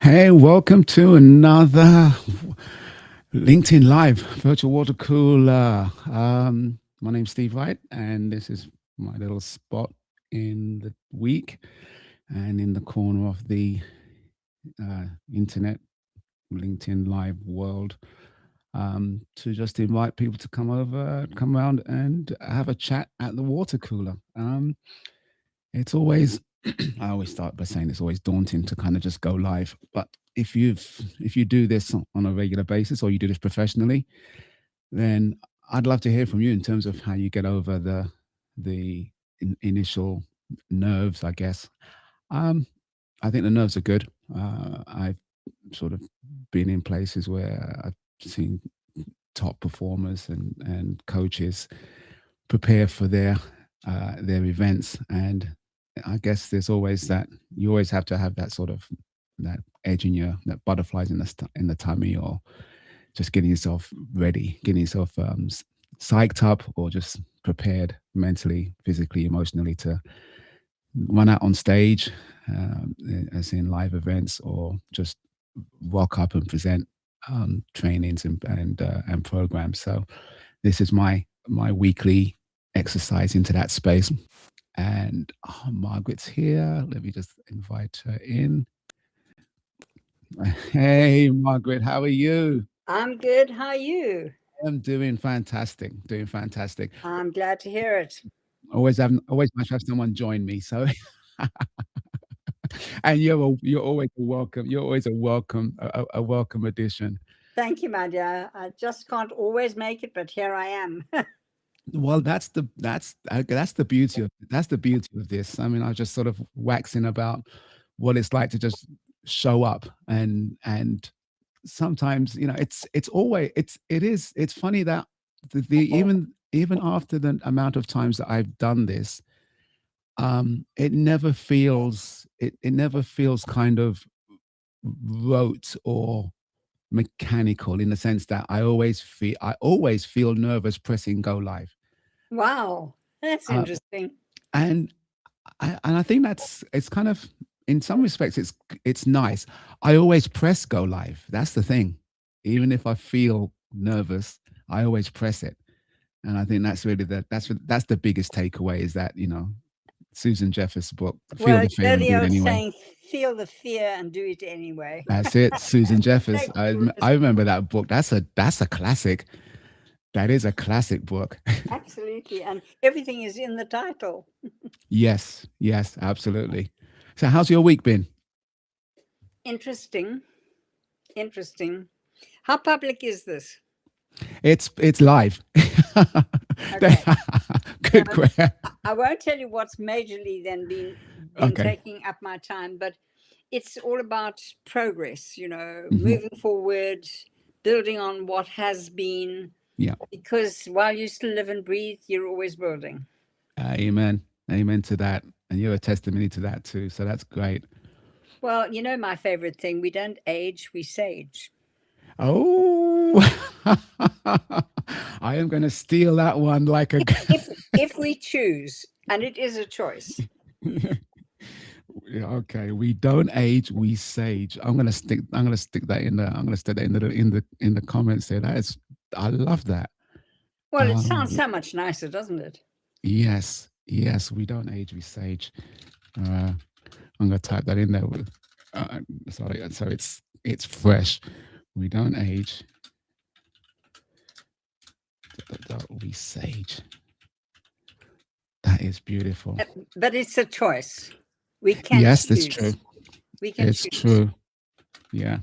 Hey, welcome to another LinkedIn Live virtual water cooler. My name's Steve Wright, and this is my little spot in the week and in the corner of the internet LinkedIn Live world to just invite people to come over, come around, and have a chat at the water cooler. It's always I always start by saying it's always daunting to kind of just go live, but if you do this on a regular basis or you do this professionally, then I'd love to hear from you in terms of how you get over the initial nerves, I guess. um I think the nerves are good. I've sort of been in places where I've seen top performers and coaches prepare for their events, and I guess there's always that you always have to have that sort of that edge in your that butterflies in in the tummy, or just getting yourself ready, getting yourself psyched up, or just prepared mentally, physically, emotionally to run out on stage, as in live events, or just walk up and present trainings and programs. So this is my weekly exercise into that space. And Margaret's here. Let me just invite her in. Hey, Margaret, how are you? I'm good. How are you? I'm doing fantastic. Doing fantastic. I'm glad to hear it. Always nice to have someone join me. So, and you're always a welcome. You're always a welcome addition. Thank you, my dear. I just can't always make it, but here I am. Well, that's the beauty of this. I mean, I was just sort of waxing about what it's like to just show up, and sometimes, it's funny that the even after the amount of times that I've done this, it never feels kind of rote or mechanical, in the sense that I always feel nervous pressing go live. Wow, that's Uh, interesting. and and I think it's kind of, in some respects, it's nice. I always press go live. That's the thing. Even if I feel nervous, I always press it. And I think that's really that's the biggest takeaway, is that, Susan Jeffers' book, Feel Well, the Fear and Do It the old Anyway. saying, feel the fear and do it anyway. That's it, Susan Jeffers. Take I the I risk. remember that book. That's a classic. That is a classic book. Absolutely. And everything is in the title. Yes, yes, absolutely. So how's your week been? Interesting. Interesting. How public is this? It's live. Okay. Good Um, question. I won't tell you what's majorly then been Okay. taking up my time, but it's all about progress, Mhm. moving forward, building on what has been, Yeah. because while you still live and breathe, you're always building. Amen. Amen to that. And you're a testimony to that too. So that's great. Well, my favorite thing, we don't age, we sage. Oh, I am going to steal that one like a. If we choose, and it is a choice. Yeah, okay, we don't age, we sage. I'm gonna stick that in the. I'm gonna stick that in the comments there. That is, I love that. Well, it sounds Um, so much nicer, doesn't it? yes, yes, we don't age, we sage. Uh, I'm gonna type that in there. Uh, sorry, so it's fresh. We don't age, we sage. That is beautiful. But it's a choice. We can Yes, that's true. choose. We can It's choose. true. Yeah.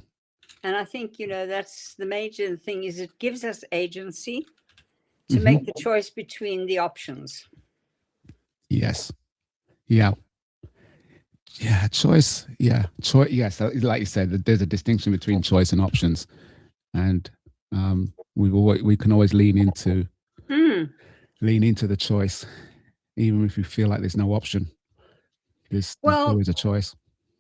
And I think, that's the major thing, is it gives us agency to make Hmm. the choice between the options. Yes. Yeah. Yeah. Choice. Yeah. Choice. Yes. Like you said, there's a distinction between choice and options, and we can always Hmm. lean into the choice, even if you feel like there's no option. There's Well, always a choice.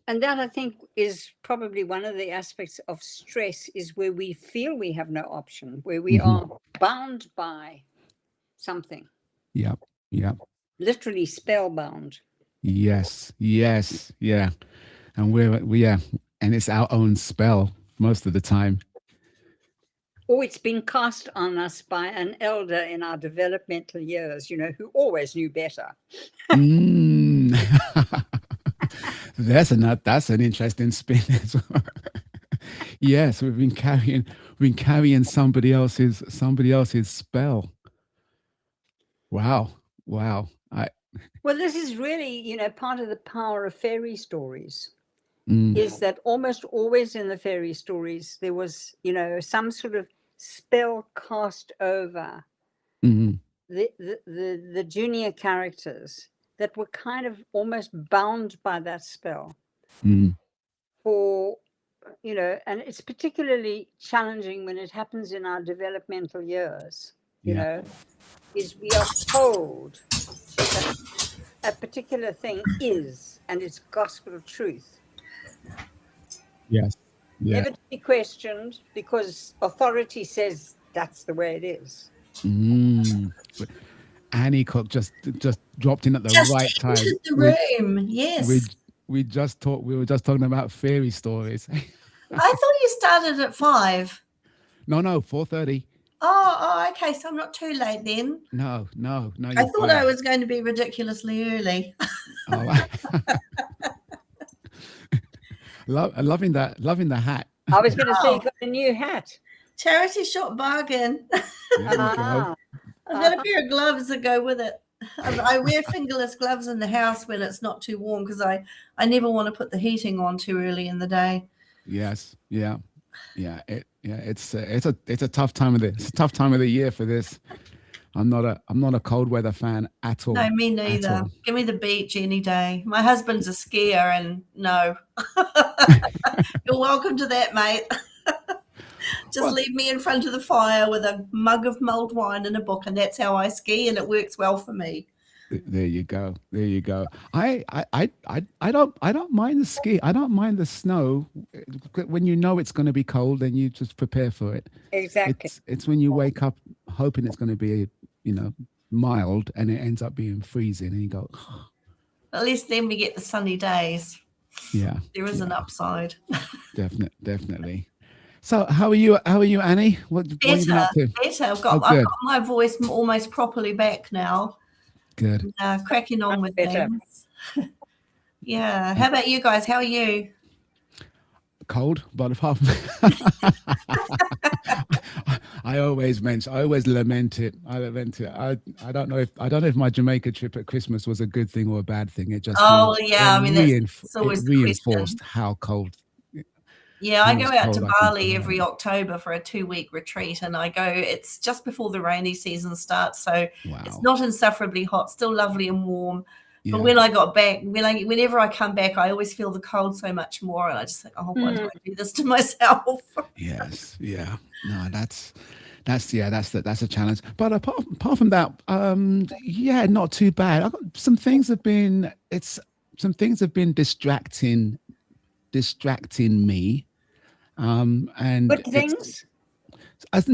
and that, I think, is probably one of the aspects of stress, is where we feel we have no option, where we Hmm. are bound by something, Yep. Yep. literally spellbound. Yes. Yes. Yeah. And yeah. and it's our own spell most of the time. Or it's been cast on us by an elder in our developmental years, who always knew better. Mm. That's an interesting spin as well. Yes, we've been carrying somebody else's spell. Wow. Wow. Well, this is really, part of the power of fairy stories. Mm, Is that almost always in the fairy stories there was, some sort of spell cast over mm, the junior characters that were kind of almost bound by that spell mm, for, and it's particularly challenging when it happens in our developmental years, yeah. is we are told that a particular thing is, and it's gospel truth. Yes. Yeah. Never to be questioned because authority says that's the way it is. Mm. Annie Cook just dropped in at the Just right time. entered the room. Yes. We were just talking about fairy stories. I thought you started at 5. No, 4:30. Oh, okay. So I'm not too late then. No. I thought I was going to be ridiculously early. Oh. Loving the hat. I was going to say you got a new hat. Charity shop bargain. There you go. I've got a pair of gloves that go with it. I wear fingerless gloves in the house when it's not too warm because I never want to put the heating on too early in the day. Yes. Yeah. It's a tough time of the year for this. I'm not a cold weather fan at all. No, me neither. Give me the beach any day. My husband's a skier, and no. You're welcome to that, mate. Just leave me in front of the fire with a mug of mulled wine and a book, and that's how I ski, and it works well for me. There you go. I don't mind the ski. I don't mind the snow. When you know it's going to be cold, then you just prepare for it. Exactly. It's when you wake up hoping it's going to be, mild, and it ends up being freezing, and you go. Oh. At least then we get the sunny days. Yeah, there is an upside. Definitely. So how are you, Annie? What have you been up to? Better. I've got my voice almost properly back now. Good. Cracking on with things. Yeah. How about you guys? How are you? Cold, but apart from I always lament it. I don't know if my Jamaica trip at Christmas was a good thing or a bad thing. It just it's always reinforced how cold. Yeah, I go out to Bali every October for a 2-week retreat, and it's just before the rainy season starts, so It's not insufferably hot, still lovely and warm. Yeah. But when I got back, whenever I come back, I always feel the cold so much more, and I just think, why do I do this to myself? Yes, yeah, no, that's a challenge. But apart from that, not too bad. Some things have been distracting me. And what things? I've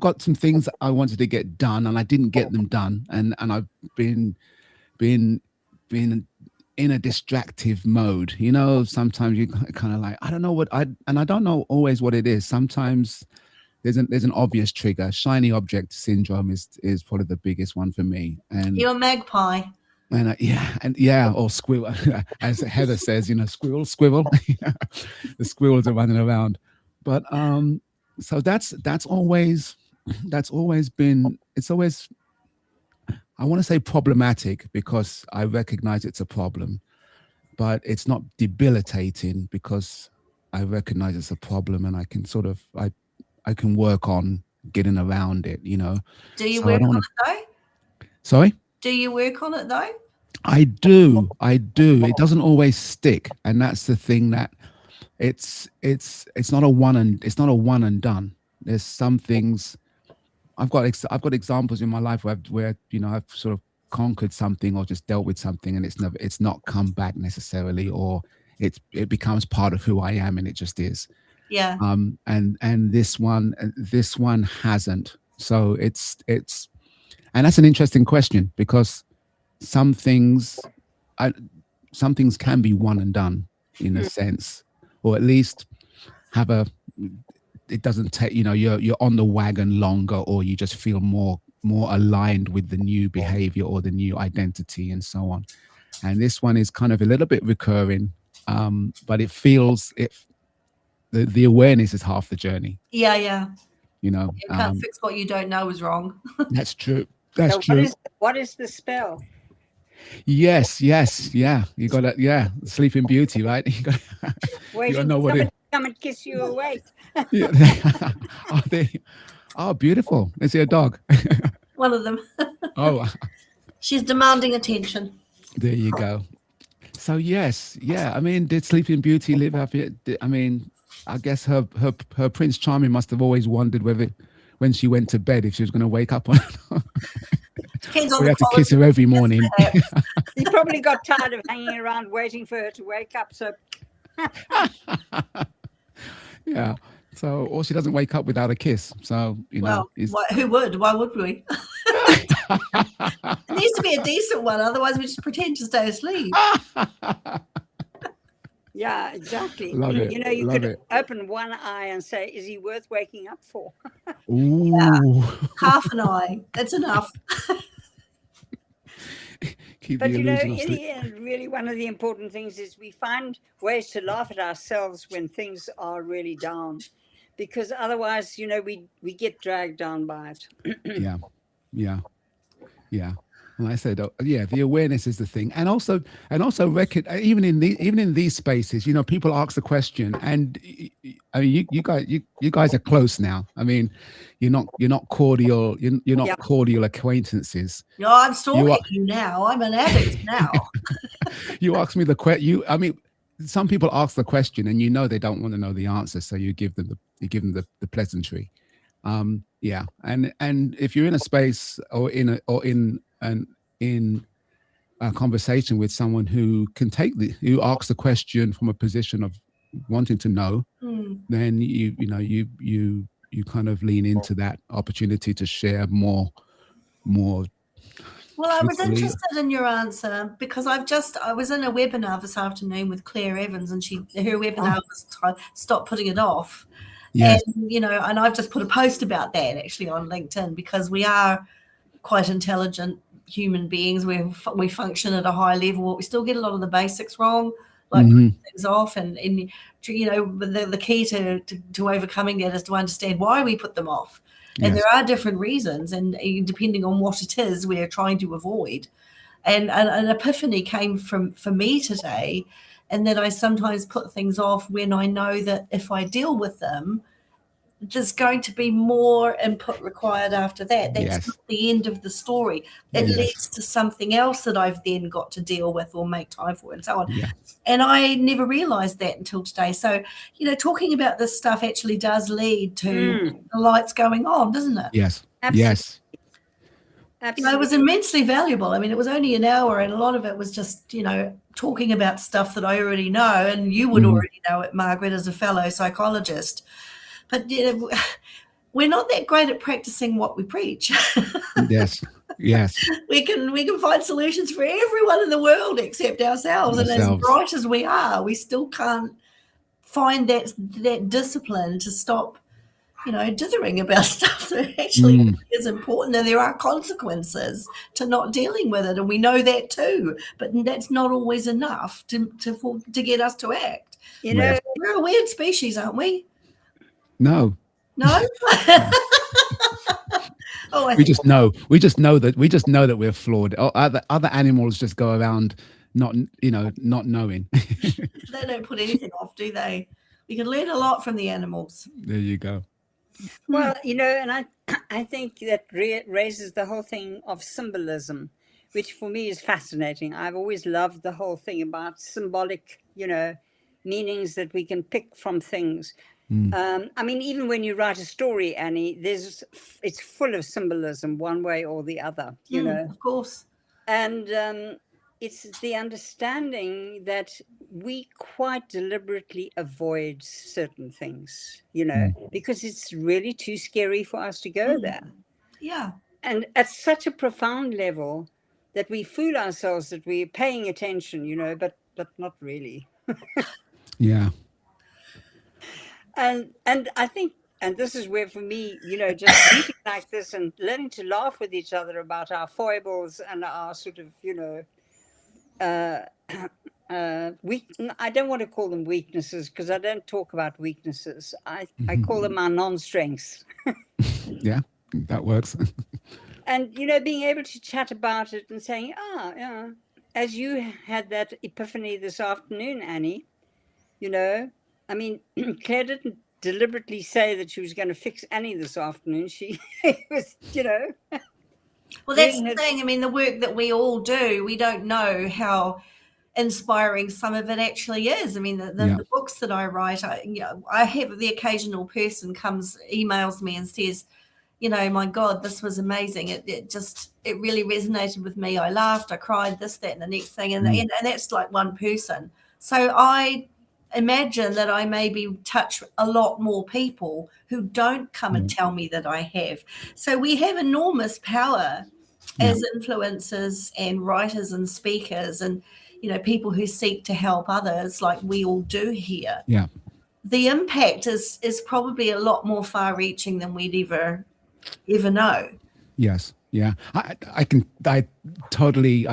got some things I wanted to get done and I didn't get them done, and I've been in a distractive mode. Sometimes you kind of like, I don't know I don't know always what it is. Sometimes there's an obvious trigger. Shiny object syndrome is probably the biggest one for me. And you're a magpie. And or squirrel, as Heather says, squirrel. The squirrels are running around. But so that's always been, it's always, I want to say problematic because I recognize it's a problem, but it's not debilitating because I recognize it's a problem, and I can I can work on getting around it. Do you work on it though? Sorry? Do you work on it though? I do. It doesn't always stick, and that's the thing, that it's not a one and done. There's some things I've got examples in my life where I've sort of conquered something or just dealt with something, and it's not come back necessarily, or it becomes part of who I am, and it just is. Yeah. And this one hasn't. So it's and that's an interesting question, because some things some things can be one and done in a sense, or at least have it doesn't take, you're on the wagon longer, or you just feel more aligned with the new behavior or the new identity and so on. And this one is kind of a little bit recurring, but it feels the awareness is half the journey. Yeah. You can't fix what you don't know is wrong. That's true. That's true. What is the spell? Yes. Yeah. You got to, Sleeping Beauty, right? You got to know what come and kiss you awake. Oh, beautiful. Is he a dog? One of them. Oh. She's demanding attention. There you go. So yes, I mean, did Sleeping Beauty live happy? I mean, I guess her Prince Charming must have always wondered whether, when she went to bed, if she was going to wake up on. Depends on we had to kiss her every morning. He probably got tired of hanging around waiting for her to wake up. So. Yeah. So, or she doesn't wake up without a kiss. So, who would? Why would we? It needs to be a decent one, otherwise we just pretend to stay asleep. Yeah, exactly. Love it. You could open one eye and say, "Is he worth waking up for?" Ooh. Yeah. Half an eye. That's enough. But in the end, really, one of the important things is we find ways to laugh at ourselves when things are really down, because otherwise, we get dragged down by it. Yeah. Like I said, the awareness is the thing, and also even in these spaces, people ask the question, and I mean, you guys are close now. I mean, you're not cordial, you're not cordial acquaintances. No, I'm stalking you now. I'm an addict now. You ask me the question. I mean, some people ask the question, and they don't want to know the answer, so you give them the pleasantry. And if you're in a space or in a conversation with someone who can who asks the question from a position of wanting to know, then you kind of lean into that opportunity to share more. Well, I was interested in your answer because I was in a webinar this afternoon with Claire Evans, and her webinar was Stop Putting It Off. Yes. And, and I've just put a post about that actually on LinkedIn, because we are quite intelligent human beings. We function at a high level, but we still get a lot of the basics wrong, like putting things off. And the key to overcoming that is to understand why we put them off. And there are different reasons, and depending on what it is we're trying to avoid. And an epiphany came for me today, and that I sometimes put things off when I know that if I deal with them, there's going to be more input required after that. That's not the end of the story. It leads to something else that I've then got to deal with or make time for, and so on. Yeah. And I never realized that until today. So, talking about this stuff actually does lead to the lights going on, doesn't it? Yes. Absolutely. Yes. It was immensely valuable. I mean, it was only an hour, and a lot of it was just, talking about stuff that I already know, and you would already know it, Margaret, as a fellow psychologist. But we're not that great at practicing what we preach. Yes. We can find solutions for everyone in the world except ourselves. And as bright as we are, we still can't find that discipline to stop, dithering about stuff that actually is important, and there are consequences to not dealing with it, and we know that too. But that's not always enough to get us to act. We're a weird species, aren't we? No. We just know that we're flawed. Other animals just go around not knowing. They don't put anything off, do they? We can learn a lot from the animals. There you go. Well, and I think that raises the whole thing of symbolism, which for me is fascinating. I've always loved the whole thing about symbolic, meanings that we can pick from things. I mean, even when you write a story, Annie, it's full of symbolism one way or the other, Of course. And it's the understanding that we quite deliberately avoid certain things, because it's really too scary for us to go there. Yeah. And at such a profound level, that we fool ourselves that we're paying attention, you know, but not really. Yeah. And I think, and this is where, for me, you know, just meeting like this and learning to laugh with each other about our foibles and our sort of, you know, I don't want to call them weaknesses, because I don't talk about weaknesses. I call them our non-strengths. Yeah, that works. And, you know, being able to chat about it and saying, yeah, as you had that epiphany this afternoon, Annie, you know, I mean, Claire didn't deliberately say that she was going to fix Annie this afternoon. She was, you know. Well, that's the thing. I mean, the work that we all do, we don't know how inspiring some of it actually is. I mean, the books that I write, I have the occasional person emails me and says, you know, my God, this was amazing. It really resonated with me. I laughed, I cried, this, that, and the next thing. And that's like one person. So I imagine that I maybe touch a lot more people who don't come and tell me that I have. So we have enormous power as influencers and writers and speakers and, you know, people who seek to help others like we all do here. Yeah. The impact is probably a lot more far reaching than we'd ever know. Yes. Yeah. I totally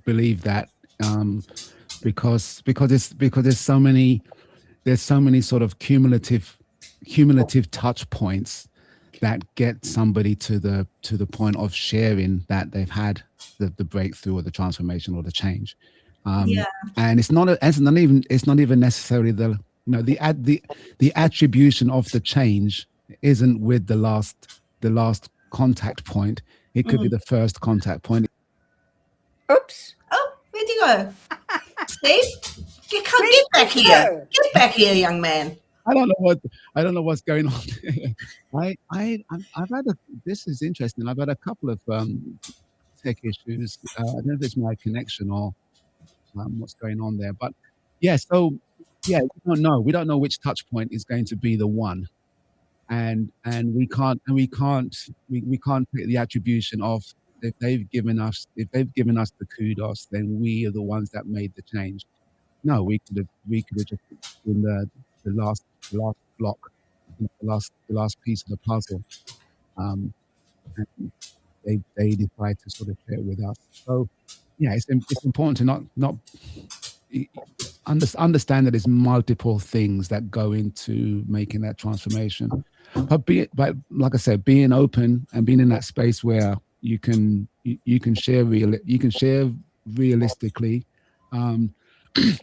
believe that, because there's so many sort of cumulative touch points that get somebody to the point of sharing that they've had the breakthrough or the transformation or the change. And it's not even necessarily the attribution of the change isn't with the last contact point. It could be the first contact point. Oops. Oh, where'd you go? Steve, get back here. Get back here, young man. I don't know what's going on. I've had this is interesting. I've had a couple of tech issues. I don't know if it's my connection or what's going on there, but we don't know which touch point is going to be the one, and we can't take the attribution of if they've given us the kudos, then we are the ones that made the change. No, we could have just been the last block, the last piece of the puzzle, and they decide to sort of share it with us. So yeah, it's important to not understand that there's multiple things that go into making that transformation. But like I said, being open and being in that space where you can share realistically.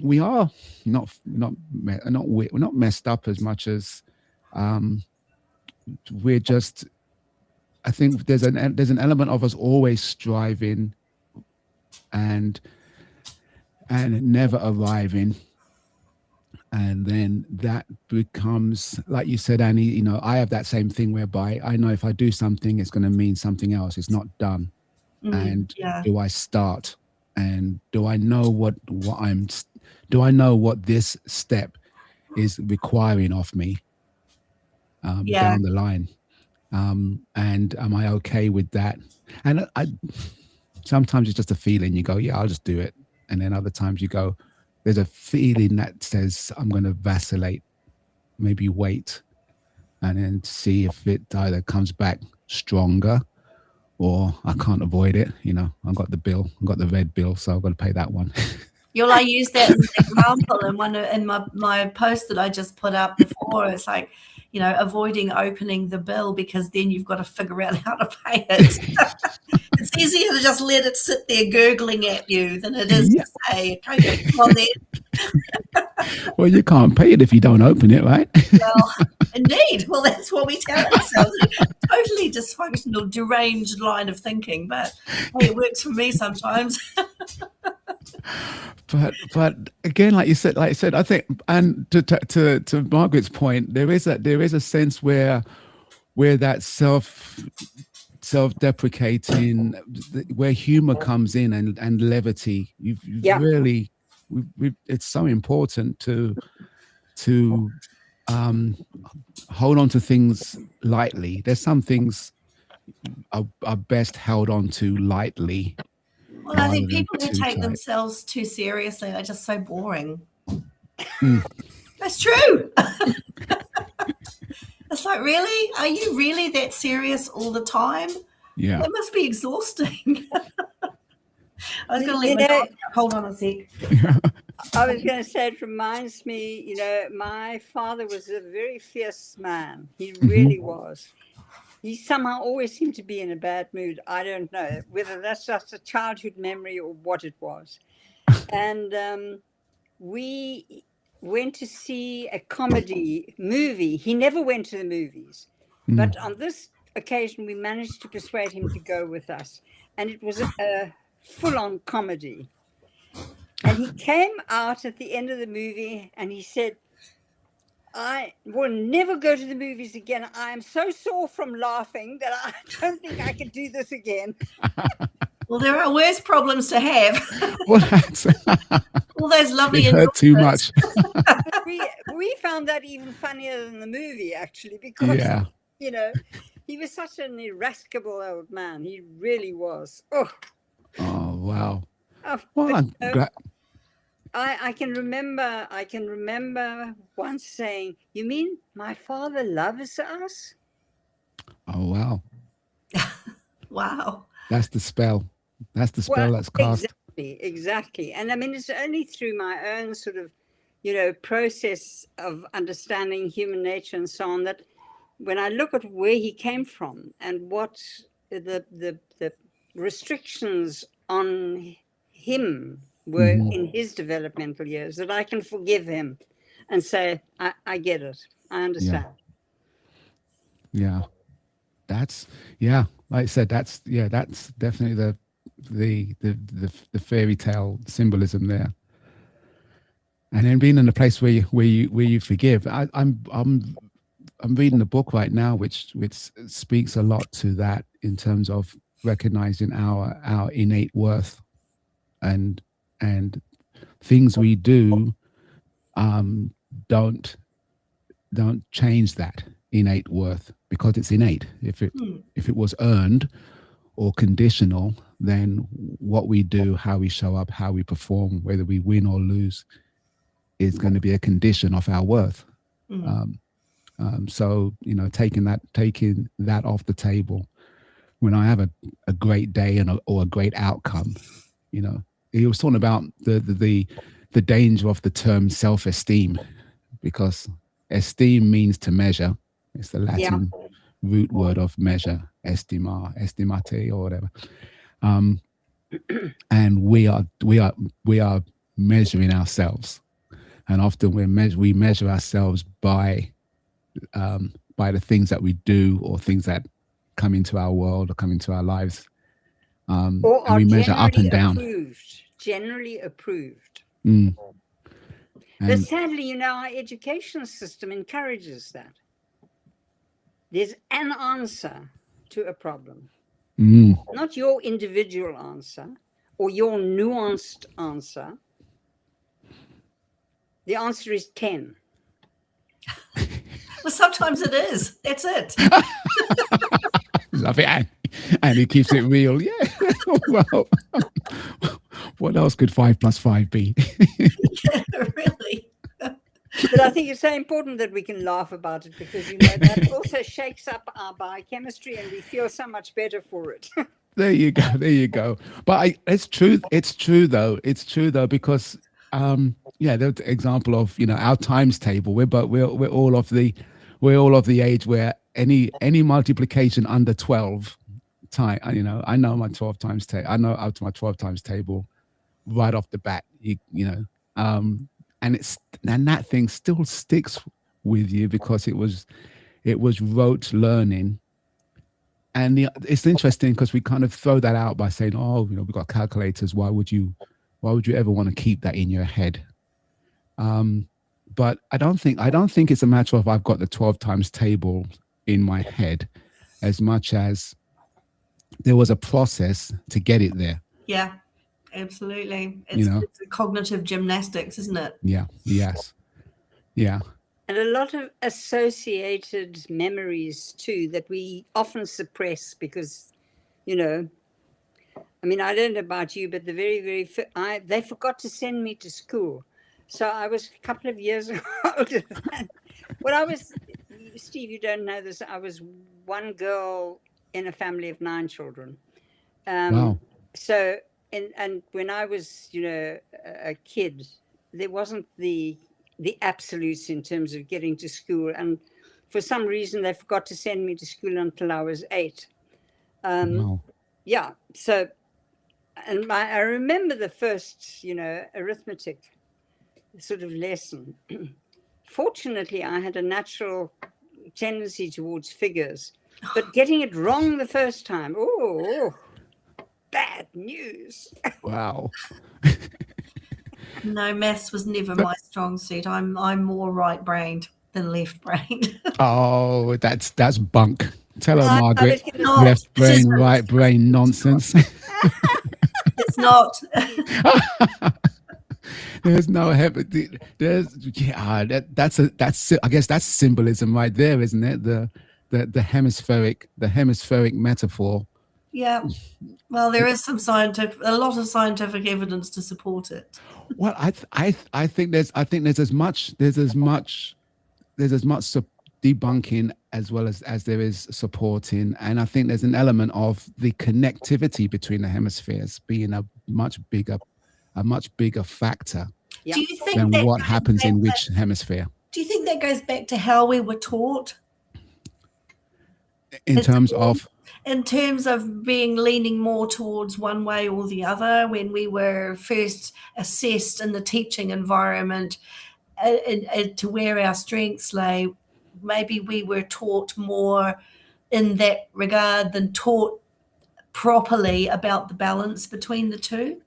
We are we're not messed up as much as we're just. I think there's an element of us always striving and never arriving, and then that becomes, like you said, Annie. You know, I have that same thing whereby I know if I do something, it's going to mean something else. It's not done, and do I start? And do I know what this step is requiring of me down the line? And am I okay with that? And sometimes it's just a feeling. You go, yeah, I'll just do it. And then other times you go, there's a feeling that says I'm going to vacillate, maybe wait, and then see if it either comes back stronger or I can't avoid it. You know, I've got the red bill, so I've got to pay that one. I use that as an example in my post that I just put up before. It's like, you know, avoiding opening the bill because then you've got to figure out how to pay it. It's easier to just let it sit there gurgling at you than it is to say, okay, come on then. Well, you can't pay it if you don't open it, right? Well, indeed. Well, that's what we tell ourselves. Totally dysfunctional, deranged line of thinking, but hey, it works for me sometimes. But again, like you said, I think, and to Margaret's point, there is a sense where that self-deprecating, where humor comes in and levity. Really, it's so important to hold on to things lightly. There's some things are best held on to lightly. Well, I think people who take themselves too seriously are just so boring. That's true. It's like, really? Are you really that serious all the time? Yeah. That must be exhausting. I was going to let my dog hold on a sec. I was going to say, it reminds me, my father was a very fierce man. He really was. He somehow always seemed to be in a bad mood. I don't know whether that's just a childhood memory or what it was. And we went to see a comedy movie. He never went to the movies. But on this occasion, we managed to persuade him to go with us. And it was a full-on comedy. And he came out at the end of the movie and he said, I will never go to the movies again. I am so sore from laughing that I don't think I can do this again. Well, there are worse problems to have. All those lovely. It hurt too much. we found that even funnier than the movie, actually, because he was such an irascible old man. He really was. Oh wow. Well, I'm glad. I can remember once saying, "You mean my father loves us?" Oh wow. Wow. That's the spell. That's the spell that's cast. Exactly. And I mean, it's only through my own sort of, process of understanding human nature and so on that when I look at where he came from and what the restrictions on him were in his developmental years, that I can forgive him and say, I get it. I understand. Yeah. Like I said, that's definitely the fairy tale symbolism there. And then being in a place where you forgive. I'm reading a book right now which speaks a lot to that in terms of recognizing our innate worth and things we do don't change that innate worth because it's innate. If it was earned or conditional, then what we do, how we show up, how we perform, whether we win or lose, is going to be a condition of our worth. So taking that off the table when I have a great day or a great outcome, he was talking about the danger of the term self-esteem, because esteem means to measure. It's the Latin root word of measure, estimate or whatever. And we are measuring ourselves, and often we measure ourselves by the things that we do or things that come into our world or come into our lives. Or and we measure up and down. Generally approved. But sadly, our education system encourages that. There's an answer to a problem. Not your individual answer or your nuanced answer. The answer is 10. Well, sometimes it is. That's it. Love it. And he keeps it real. Yeah. Well, what else could 5 + 5 be? Really. But I think it's so important that we can laugh about it, because that also shakes up our biochemistry and we feel so much better for it. There you go. But it's true though, because the example of our times table, we're all of the age where any multiplication under 12 time, I know my 12 times table. I know up to my 12 times table right off the bat. And that thing still sticks with you because it was rote learning. And it's interesting because we kind of throw that out by saying, we've got calculators. Why would you ever want to keep that in your head? But I don't think it's a matter of I've got the 12 times table in my head, as much as there was a process to get it there. Yeah, absolutely. It's a cognitive gymnastics, isn't it? Yeah. Yes. Yeah. And a lot of associated memories too that we often suppress because, you know, I mean, I don't know about you, but the very, they forgot to send me to school. So I was a couple of years older than, well, I was, Steve, you don't know this, I was one girl in a family of 9 children. Wow. So, and when I was, you know, a kid, there wasn't the absolutes in terms of getting to school. And for some reason, they forgot to send me to school until I was 8. Wow. Yeah. So, and I remember the first, you know, arithmetic sort of lesson. Fortunately, I had a natural tendency towards figures, but getting it wrong the first time, oh, bad news. Wow. No, maths was never my strong suit. I'm more right-brained than left-brained. Oh, that's bunk. Tell her, Margaret. Not, left brain, right brain nonsense. It's not. There's no there's that's I guess that's symbolism right there, isn't it? The hemispheric metaphor. Yeah. Well, there is a lot of scientific evidence to support it. Well, I think there's as much debunking as well as there is supporting, and I think there's an element of the connectivity between the hemispheres being a much bigger factor Yeah. Do you think than that what happens in which hemisphere. Do you think that goes back to how we were taught? In terms of being leaning more towards one way or the other when we were first assessed in the teaching environment to where our strengths lay, maybe we were taught more in that regard than taught properly about the balance between the two?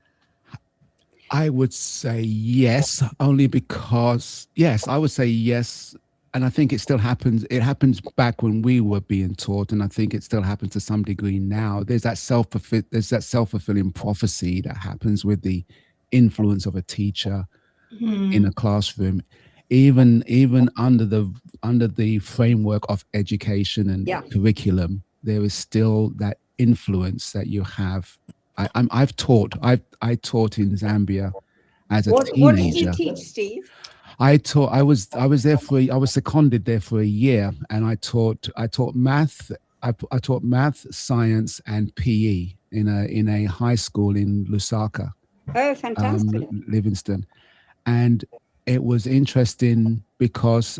I would say yes, only because, yes, I would say yes. And I think it still happens. It happens back when we were being taught. And I think it still happens to some degree now. There's that self-fulfilling prophecy that happens with the influence of a teacher in a classroom, even under the framework of education and curriculum, there is still that influence that you have. I taught in Zambia as a teenager. What did you teach, Steve? I was seconded there for a year, and I taught math. I taught math, science, and PE in a high school in Lusaka. Oh, fantastic! Livingston, and it was interesting because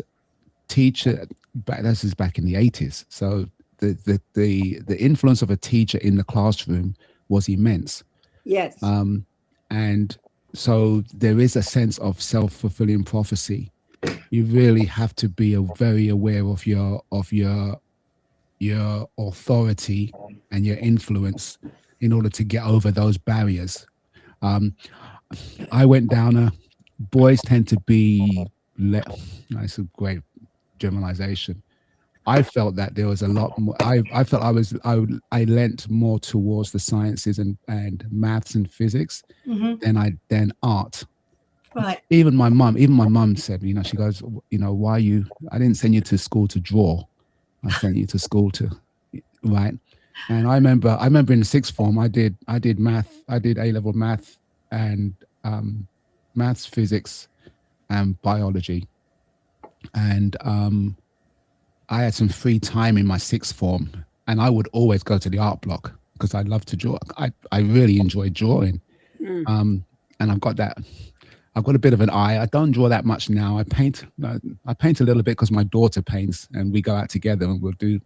this is back in the 80s, so the influence of a teacher in the classroom was immense. Yes. And so there is a sense of self-fulfilling prophecy. You really have to be very aware of your authority and your influence in order to get over those barriers. I went down boys tend to be that's a great generalization. I felt that there was a lot more. I felt I lent more towards the sciences and maths and physics than art. Right. Even my mum said, she goes, why you? I didn't send you to school to draw. I sent you to school to, right. And I remember in the sixth form, I did math. I did A-level math and maths, physics, and biology, and I had some free time in my sixth form, and I would always go to the art block because I love to draw. I really enjoy drawing. And I've got a bit of an eye. I don't draw that much now. I paint a little bit because my daughter paints, and we go out together and we'll do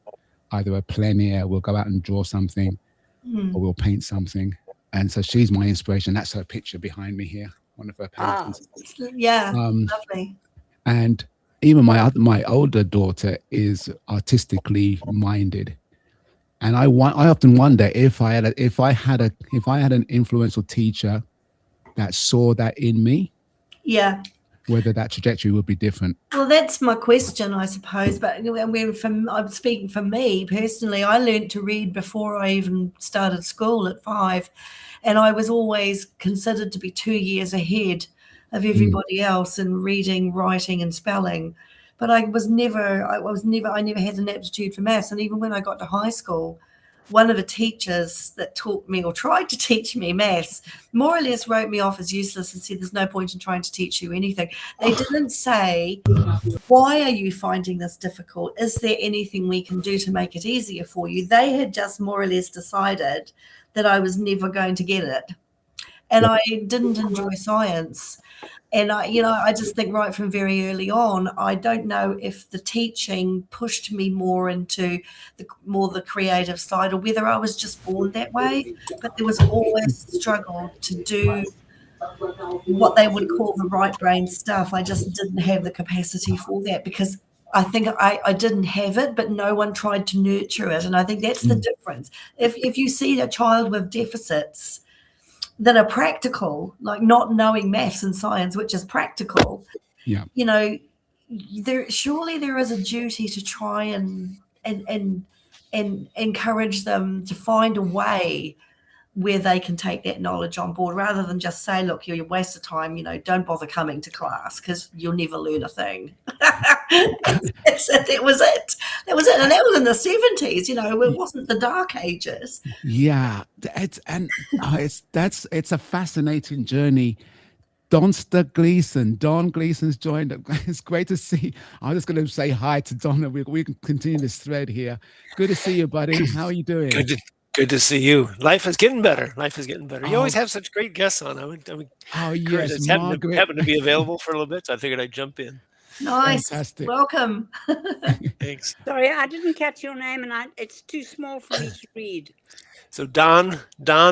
either a plein air, we'll go out and draw something, or we'll paint something. And so she's my inspiration. That's her picture behind me here, one of her paintings. Yeah, lovely. And even my older daughter is artistically minded, and I often wonder if I had an influential teacher that saw that in me, whether that trajectory would be different. Well, that's my question, I suppose. But I'm speaking for me personally. I learned to read before I even started school at 5, and I was always considered to be 2 years ahead of everybody else in reading, writing, and spelling. but I never had an aptitude for maths. And even when I got to high school, one of the teachers that taught me or tried to teach me maths more or less wrote me off as useless and said, there's no point in trying to teach you anything. They didn't say, why are you finding this difficult? Is there anything we can do to make it easier for you? They had just more or less decided that I was never going to get it. And I didn't enjoy science. And I just think right from very early on, I don't know if the teaching pushed me more into the creative side, or whether I was just born that way. But there was always a struggle to do what they would call the right brain stuff. I just didn't have the capacity for that, because I think I didn't have it, but no one tried to nurture it. And I think that's the difference. If you see a child with deficits that are practical, like not knowing maths and science, which is practical, surely there is a duty to try and encourage them to find a way where they can take that knowledge on board, rather than just say, look, you're a waste of time, don't bother coming to class because you'll never learn a thing. That was it. And that was in the 70s, it wasn't the dark ages. Yeah. It's a fascinating journey. Don Gleason's joined. It's great to see. I'm just going to say hi to Don, and we can continue this thread here. Good to see you, buddy. How are you doing? Good to see you. Life is getting better. You always have such great guests on. Yes, Margaret happened to be available for a little bit, so I figured I'd jump in. Nice. Fantastic. Welcome. Thanks. Sorry, I didn't catch your name, and it's too small for me to read. So Don,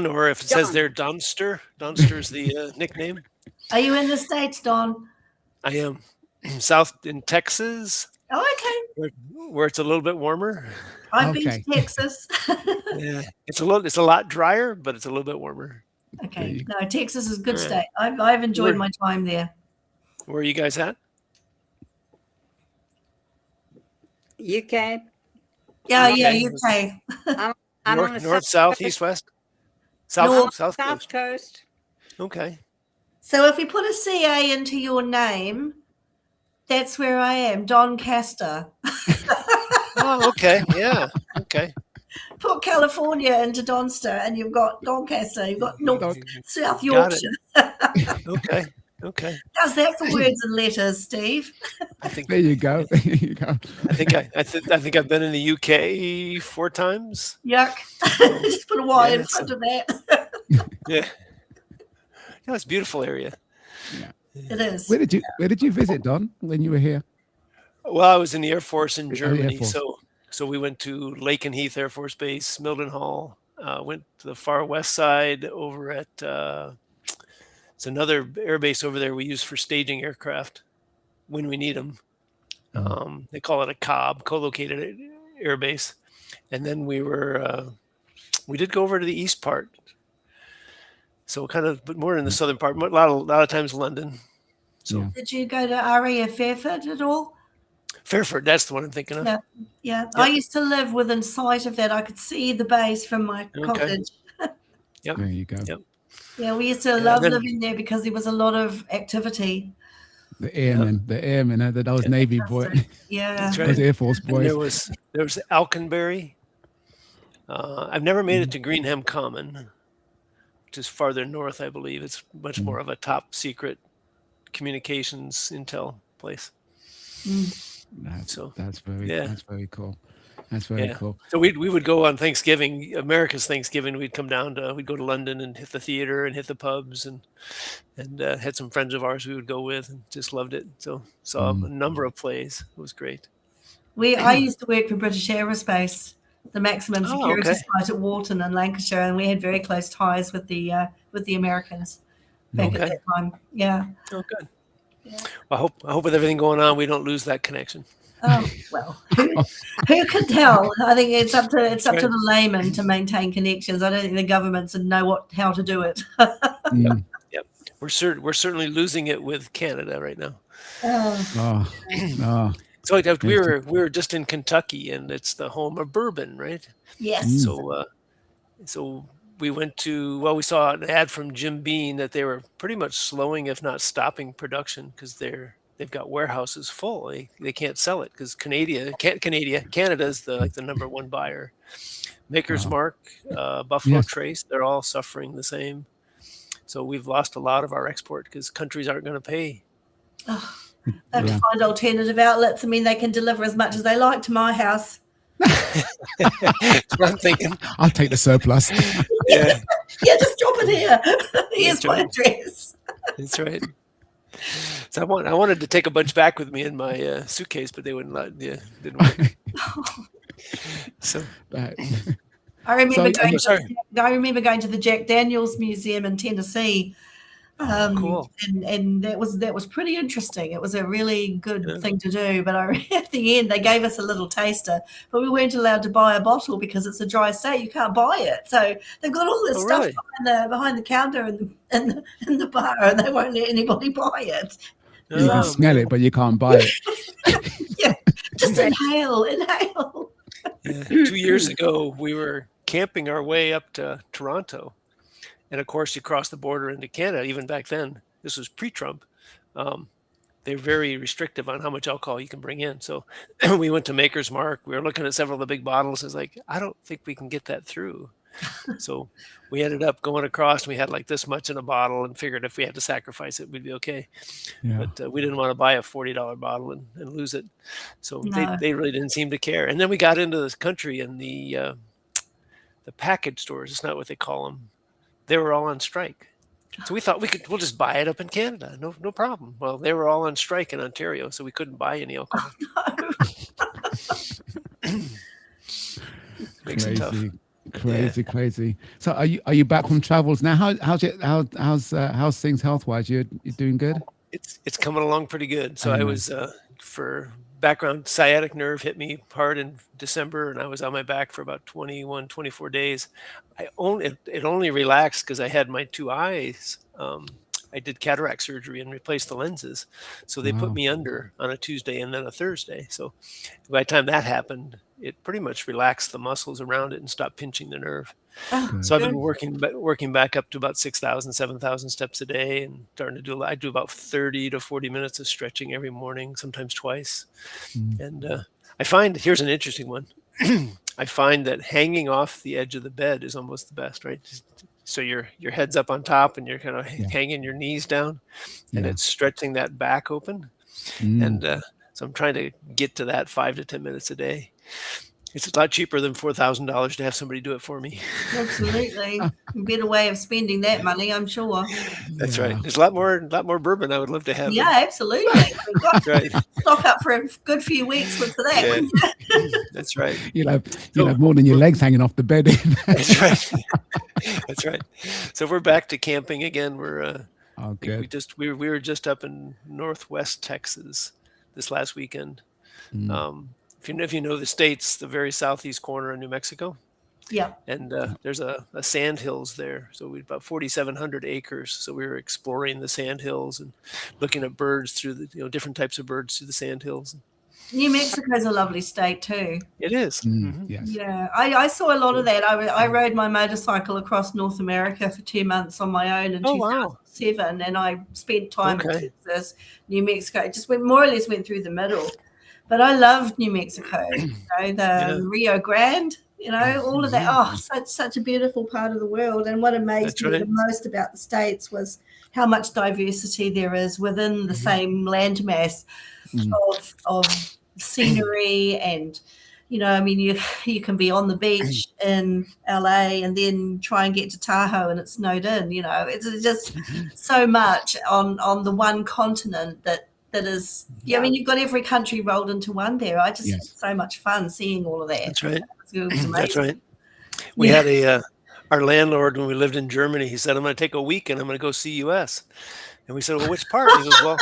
or if it says there, Donster is the nickname. Are you in the States, Don? I am. South in Texas. Oh, okay. Where it's a little bit warmer. I've been to Texas. Yeah, it's a lot drier, but it's a little bit warmer. Okay. No, Texas is a good state. I've enjoyed my time there. Where are you guys at? UK. Yeah, UK. I'm on the north, south, east, west? South coast. Okay. So if you put a CA into your name, that's where I am, Doncaster. Oh, okay. Yeah. Okay. Put California into Donster, and you've got Doncaster. You've got South Yorkshire. Okay. How's that for words and letters, Steve? There you go. I think I've been in the UK 4 times. Yuck. Just put a Y in front of that. Yeah. It's a beautiful area. Yeah. It is. Where did you visit, Don, when you were here? Well, I was in the Air Force in Germany, so we went to Lakenheath Air Force Base, Mildenhall. Went to the far west side over at it's another air base over there we use for staging aircraft when we need them. They call it a COB, co-located air base. And then we did go over to the east part. So but more in the southern part, a lot of times London. So Did you go to RAF Fairford at all? Fairford, that's the one I'm thinking of. Yeah. I used to live within sight of that. I could see the base from my cottage. Yep. There you go. Yep. Yeah, we used to love living there because there was a lot of activity. The airmen, that was Navy boy. Yeah. That's right. Those Air Force boys. And there was Alconbury. I've never made it to Greenham Common, which is farther north, I believe. It's much more of a top secret communications intel place. That's very cool. That's very cool. So we would go on Thanksgiving, America's Thanksgiving. We'd come down we'd go to London and hit the theater and hit the pubs and had some friends of ours we would go with and just loved it. So saw a number of plays. It was great. I used to work for British Aerospace, the maximum security site at Walton in Lancashire, and we had very close ties with the Americans back at that time. Yeah. Oh, good. Yeah. Well, I hope with everything going on, we don't lose that connection. Well, who can tell? I think it's up to the layman to maintain connections. I don't think the governments would know how to do it. Yep. We're certainly losing it with Canada right now. So we were just in Kentucky, and it's the home of bourbon, right? Yes. So we went we saw an ad from Jim Beam that they were pretty much slowing, if not stopping, production because they they've got warehouses full. They can't sell it because Canada's the number one buyer. Maker's Mark, Buffalo Trace, they're all suffering the same. So we've lost a lot of our export because countries aren't going to pay. Oh, they have to find alternative outlets. I mean, they can deliver as much as they like to my house. That's what I'm thinking. I'll take the surplus. Yeah, just drop it here. Here's my address. That's right. So I wanted to take a bunch back with me in my suitcase, but they wouldn't let. Yeah, didn't work. So I remember going to the Jack Daniels Museum in Tennessee. Cool. And that was pretty interesting. It was a really good thing to do. But at the end, they gave us a little taster, but we weren't allowed to buy a bottle because it's a dry state. You can't buy it. So they've got all this stuff behind the counter in the bar, and they won't let anybody buy it. You can smell it, but you can't buy it. Yeah, just inhale. Yeah. 2 years ago, we were camping our way up to Toronto. And of course, you cross the border into Canada. Even back then, this was pre-Trump. They're very restrictive on how much alcohol you can bring in. So we went to Maker's Mark. We were looking at several of the big bottles. It's like, I don't think we can get that through. So we ended up going across. And we had like this much in a bottle, and figured if we had to sacrifice it, we'd be okay. Yeah. But we didn't want to buy a $40 bottle and lose it. So they really didn't seem to care. And then we got into this country, and the package stores, it's not what they call them, they were all on strike. So we thought we'll just buy it up in Canada. No problem. Well, they were all on strike in Ontario, so we couldn't buy any alcohol. Makes it tough. Crazy. So are you back from travels now? How's things health-wise? You're doing good? It's coming along pretty good. So I was for background, sciatic nerve hit me hard in December, and I was on my back for about 24 days. It only relaxed because I had my two eyes. I did cataract surgery and replaced the lenses. So they put me under on a Tuesday and then a Thursday. So by the time that happened, it pretty much relaxed the muscles around it and stopped pinching the nerve. So I've been working back up to about 6,000, 7,000 steps a day, and starting to I do about 30 to 40 minutes of stretching every morning, sometimes twice. And I find, here's an interesting one. I find that hanging off the edge of the bed is almost the best, right? So your head's up on top and you're kind of hanging your knees down, and it's stretching that back open. And so I'm trying to get to that 5 to 10 minutes a day. It's a lot cheaper than $4,000 to have somebody do it for me. Absolutely. A better way of spending that money, I'm sure. That's right. There's a lot more bourbon I would love to have. Yeah, absolutely. That's right. Stock up for a good few weeks for that. Yeah. That's right. You'll have more than your legs hanging off the bed. That's right. That's right. So we're back to camping again. We're we were just up in Northwest Texas this last weekend. If you know the States, the very southeast corner of New Mexico. Yeah. And there's a sand hills there. So we about 4,700 acres. So we were exploring the sand hills and looking at birds through the different types of birds through the sand hills. New Mexico is a lovely state too. It is. Yes. Yeah, I saw a lot of that. I rode my motorcycle across North America for 2 months on my own in 2007, and I spent time in Texas, New Mexico. Just more or less went through the middle. But I loved New Mexico, the Rio Grande, all of that. Oh, such a beautiful part of the world. And what amazed me the most about the States was how much diversity there is within the same landmass of scenery. And, you can be on the beach in LA and then try and get to Tahoe and it's snowed in. It's just so much on the one continent that is, I mean, you've got every country rolled into one there. I just had so much fun seeing all of that. That's right. It was amazing. That's right. We had our landlord when we lived in Germany. He said, "I'm going to take a week and I'm going to go see US." And we said, "Well, which part?" He goes, "Well,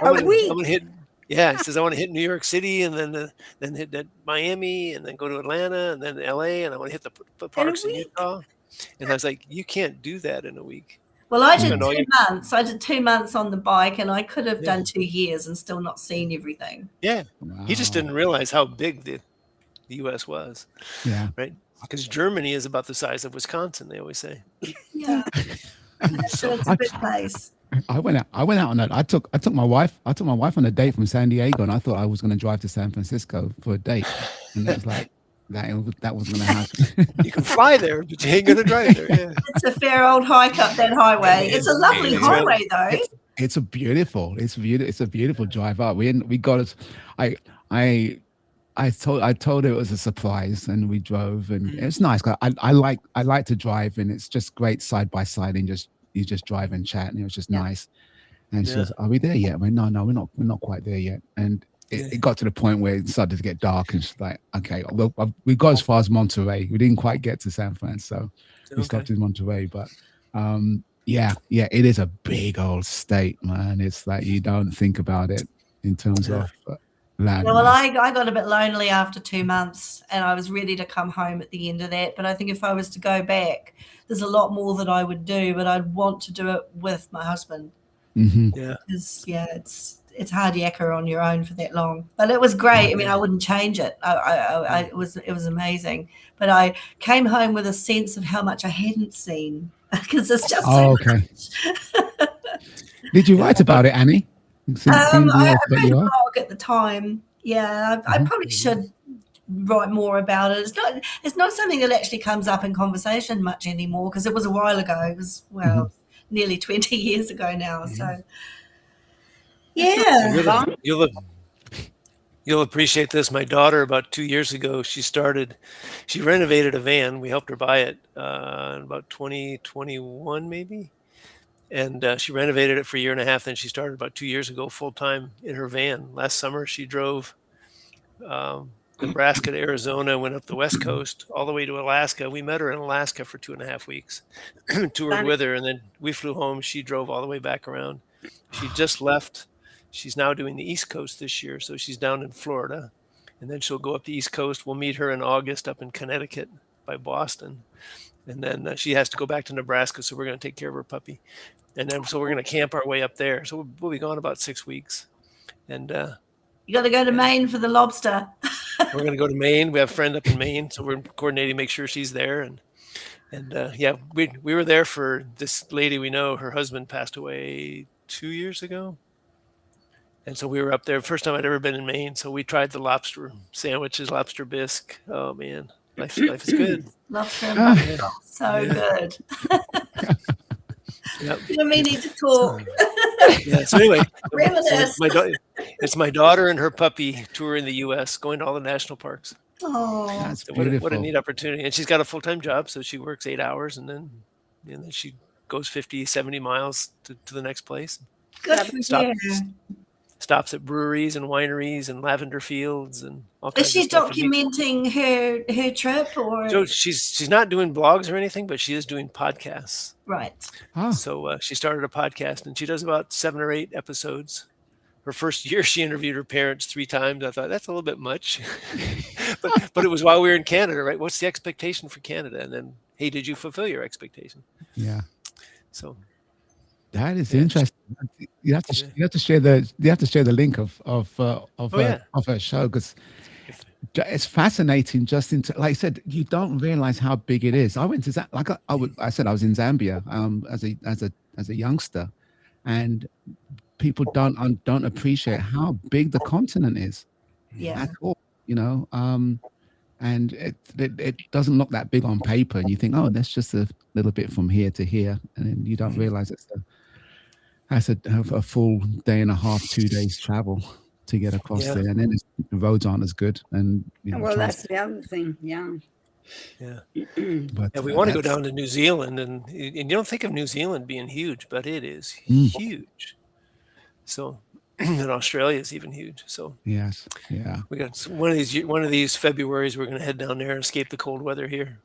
I'm going to hit." Yeah, he says, "I want to hit New York City and then hit Miami and then go to Atlanta and then LA and I want to hit the parks in Utah." And I was like, "You can't do that in a week." Well, I did 2 months. I did 2 months on the bike, and I could have done 2 years and still not seen everything. Yeah, he just didn't realize how big the U.S. was. Yeah, right. Because Germany is about the size of Wisconsin. They always say. Yeah, so it's a big place. I went out on that. I took my wife on a date from San Diego, and I thought I was going to drive to San Francisco for a date, and it's like that wasn't going to happen. You can fly there, but you ain't going to drive there. Yeah. It's a fair old hike up that highway. It's a lovely highway, though. It's a beautiful drive up. We got it. I told her it was a surprise, and we drove, and it's nice. I like to drive, and it's just great side by side, and you just drive and chat, and it was just nice. And she goes, "Are we there yet?" I went, "No, we're not quite there yet." And it got to the point where it started to get dark, and she's like, "Okay, well, we got as far as Monterey. We didn't quite get to San Fran, so we stopped in Monterey." But yeah, it is a big old state, man. It's like you don't think about it in terms of land. Well, I got a bit lonely after 2 months, and I was ready to come home at the end of that. But I think if I was to go back, there's a lot more that I would do, but I'd want to do it with my husband. Mm-hmm. Yeah. Because it's hard yakka on your own for that long. But it was great. I mean, I wouldn't change it. It was amazing. But I came home with a sense of how much I hadn't seen, because it's just so much. Did you write about it, Annie? I read a blog at the time. Yeah, I probably should write more about it. It's not something that actually comes up in conversation much anymore, because it was a while ago. It was nearly 20 years ago now. So yeah, you'll appreciate this. My daughter, about 2 years ago, she renovated a van. We helped her buy it in about 2021 maybe. And she renovated it for a year and a half. Then she started about 2 years ago full time in her van. Last summer, she drove Nebraska to Arizona, went up the West Coast all the way to Alaska. We met her in Alaska for 2.5 weeks, toured with her, and then we flew home. She drove all the way back around. She just left. She's now doing the East Coast this year, so she's down in Florida, and then she'll go up the East Coast. We'll meet her in August up in Connecticut by Boston. And then she has to go back to Nebraska, so we're going to take care of her puppy. And then so we're going to camp our way up there. So we'll be gone about 6 weeks. And you got to go to Maine for the lobster. We're going to go to Maine. We have a friend up in Maine, so we're coordinating, make sure she's there. And we were there for this lady we know. Her husband passed away 2 years ago. And so we were up there. First time I'd ever been in Maine. So we tried the lobster sandwiches, lobster bisque. Oh, man. Life is good. Lobster and so good. Yep. We need to talk. So anyway, it's my daughter and her puppy touring the U.S., going to all the national parks. Oh, that's beautiful. What a neat opportunity. And she's got a full-time job, so she works 8 hours, and then she goes 50, 70 miles to the next place. Good for you. Stops at breweries and wineries and lavender fields and all kinds of stuff. Is she documenting her trip, or? So she's not doing blogs or anything, but she is doing podcasts. Right. So she started a podcast, and she does about 7 or 8 episodes. Her first year, she interviewed her parents 3 times. I thought that's a little bit much, but it was while we were in Canada, right? What's the expectation for Canada? And then, hey, did you fulfill your expectation? Yeah. So. That is interesting. You have to share the link of her show, because it's fascinating. Just like I said, you don't realize how big it is. I went to I said I was in Zambia as a youngster, and people don't appreciate how big the continent is. Yeah. At all, and it doesn't look that big on paper, and you think, oh, that's just a little bit from here to here, and then you don't realize that's a full day and a half, 2 days travel to get across there, and then the roads aren't as good. And that's the other thing, yeah. But we want to go down to New Zealand, and you don't think of New Zealand being huge, but it is huge. So, and Australia is even huge. So yes, yeah. We got one of these Februarys. We're going to head down there and escape the cold weather here.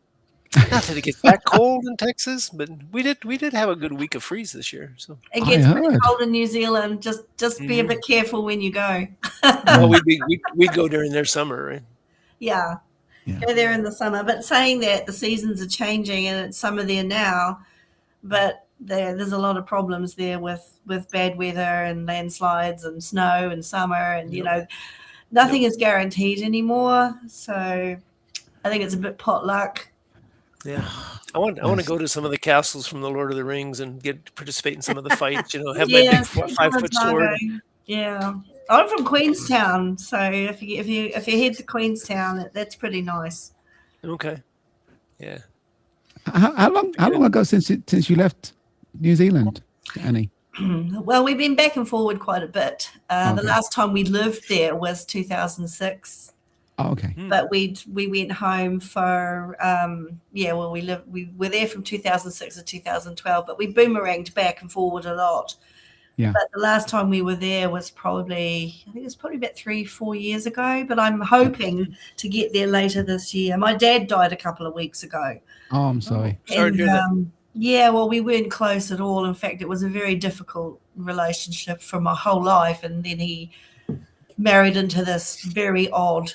Not that it gets that cold in Texas, but we did have a good week of freeze this year. So it gets pretty cold in New Zealand. Just be a bit careful when you go. Well, we'd go during their summer, right? Yeah, go there in the summer. But saying that, the seasons are changing, and it's summer there now, but there's a lot of problems there with bad weather and landslides and snow and summer, and nothing is guaranteed anymore. So I think it's a bit potluck. Yeah, I want to go to some of the castles from the Lord of the Rings and participate in some of the fights. Have my big 5-foot sword. Yeah, I'm from Queenstown, so if you head to Queenstown, that's pretty nice. Okay. Yeah. How long ago since you left New Zealand, Annie? Well, we've been back and forward quite a bit. Okay. The last time we lived there was 2006. Oh, okay. But we went home for we were there from 2006 to 2012, but we boomeranged back and forward a lot. Yeah. But the last time we were there was probably about 3-4 years ago, but I'm hoping to get there later this year. My dad died a couple of weeks ago. Oh, I'm sorry. Sorry to hear that. Yeah, well, we weren't close at all. In fact, it was a very difficult relationship for my whole life. And then he married into this very odd,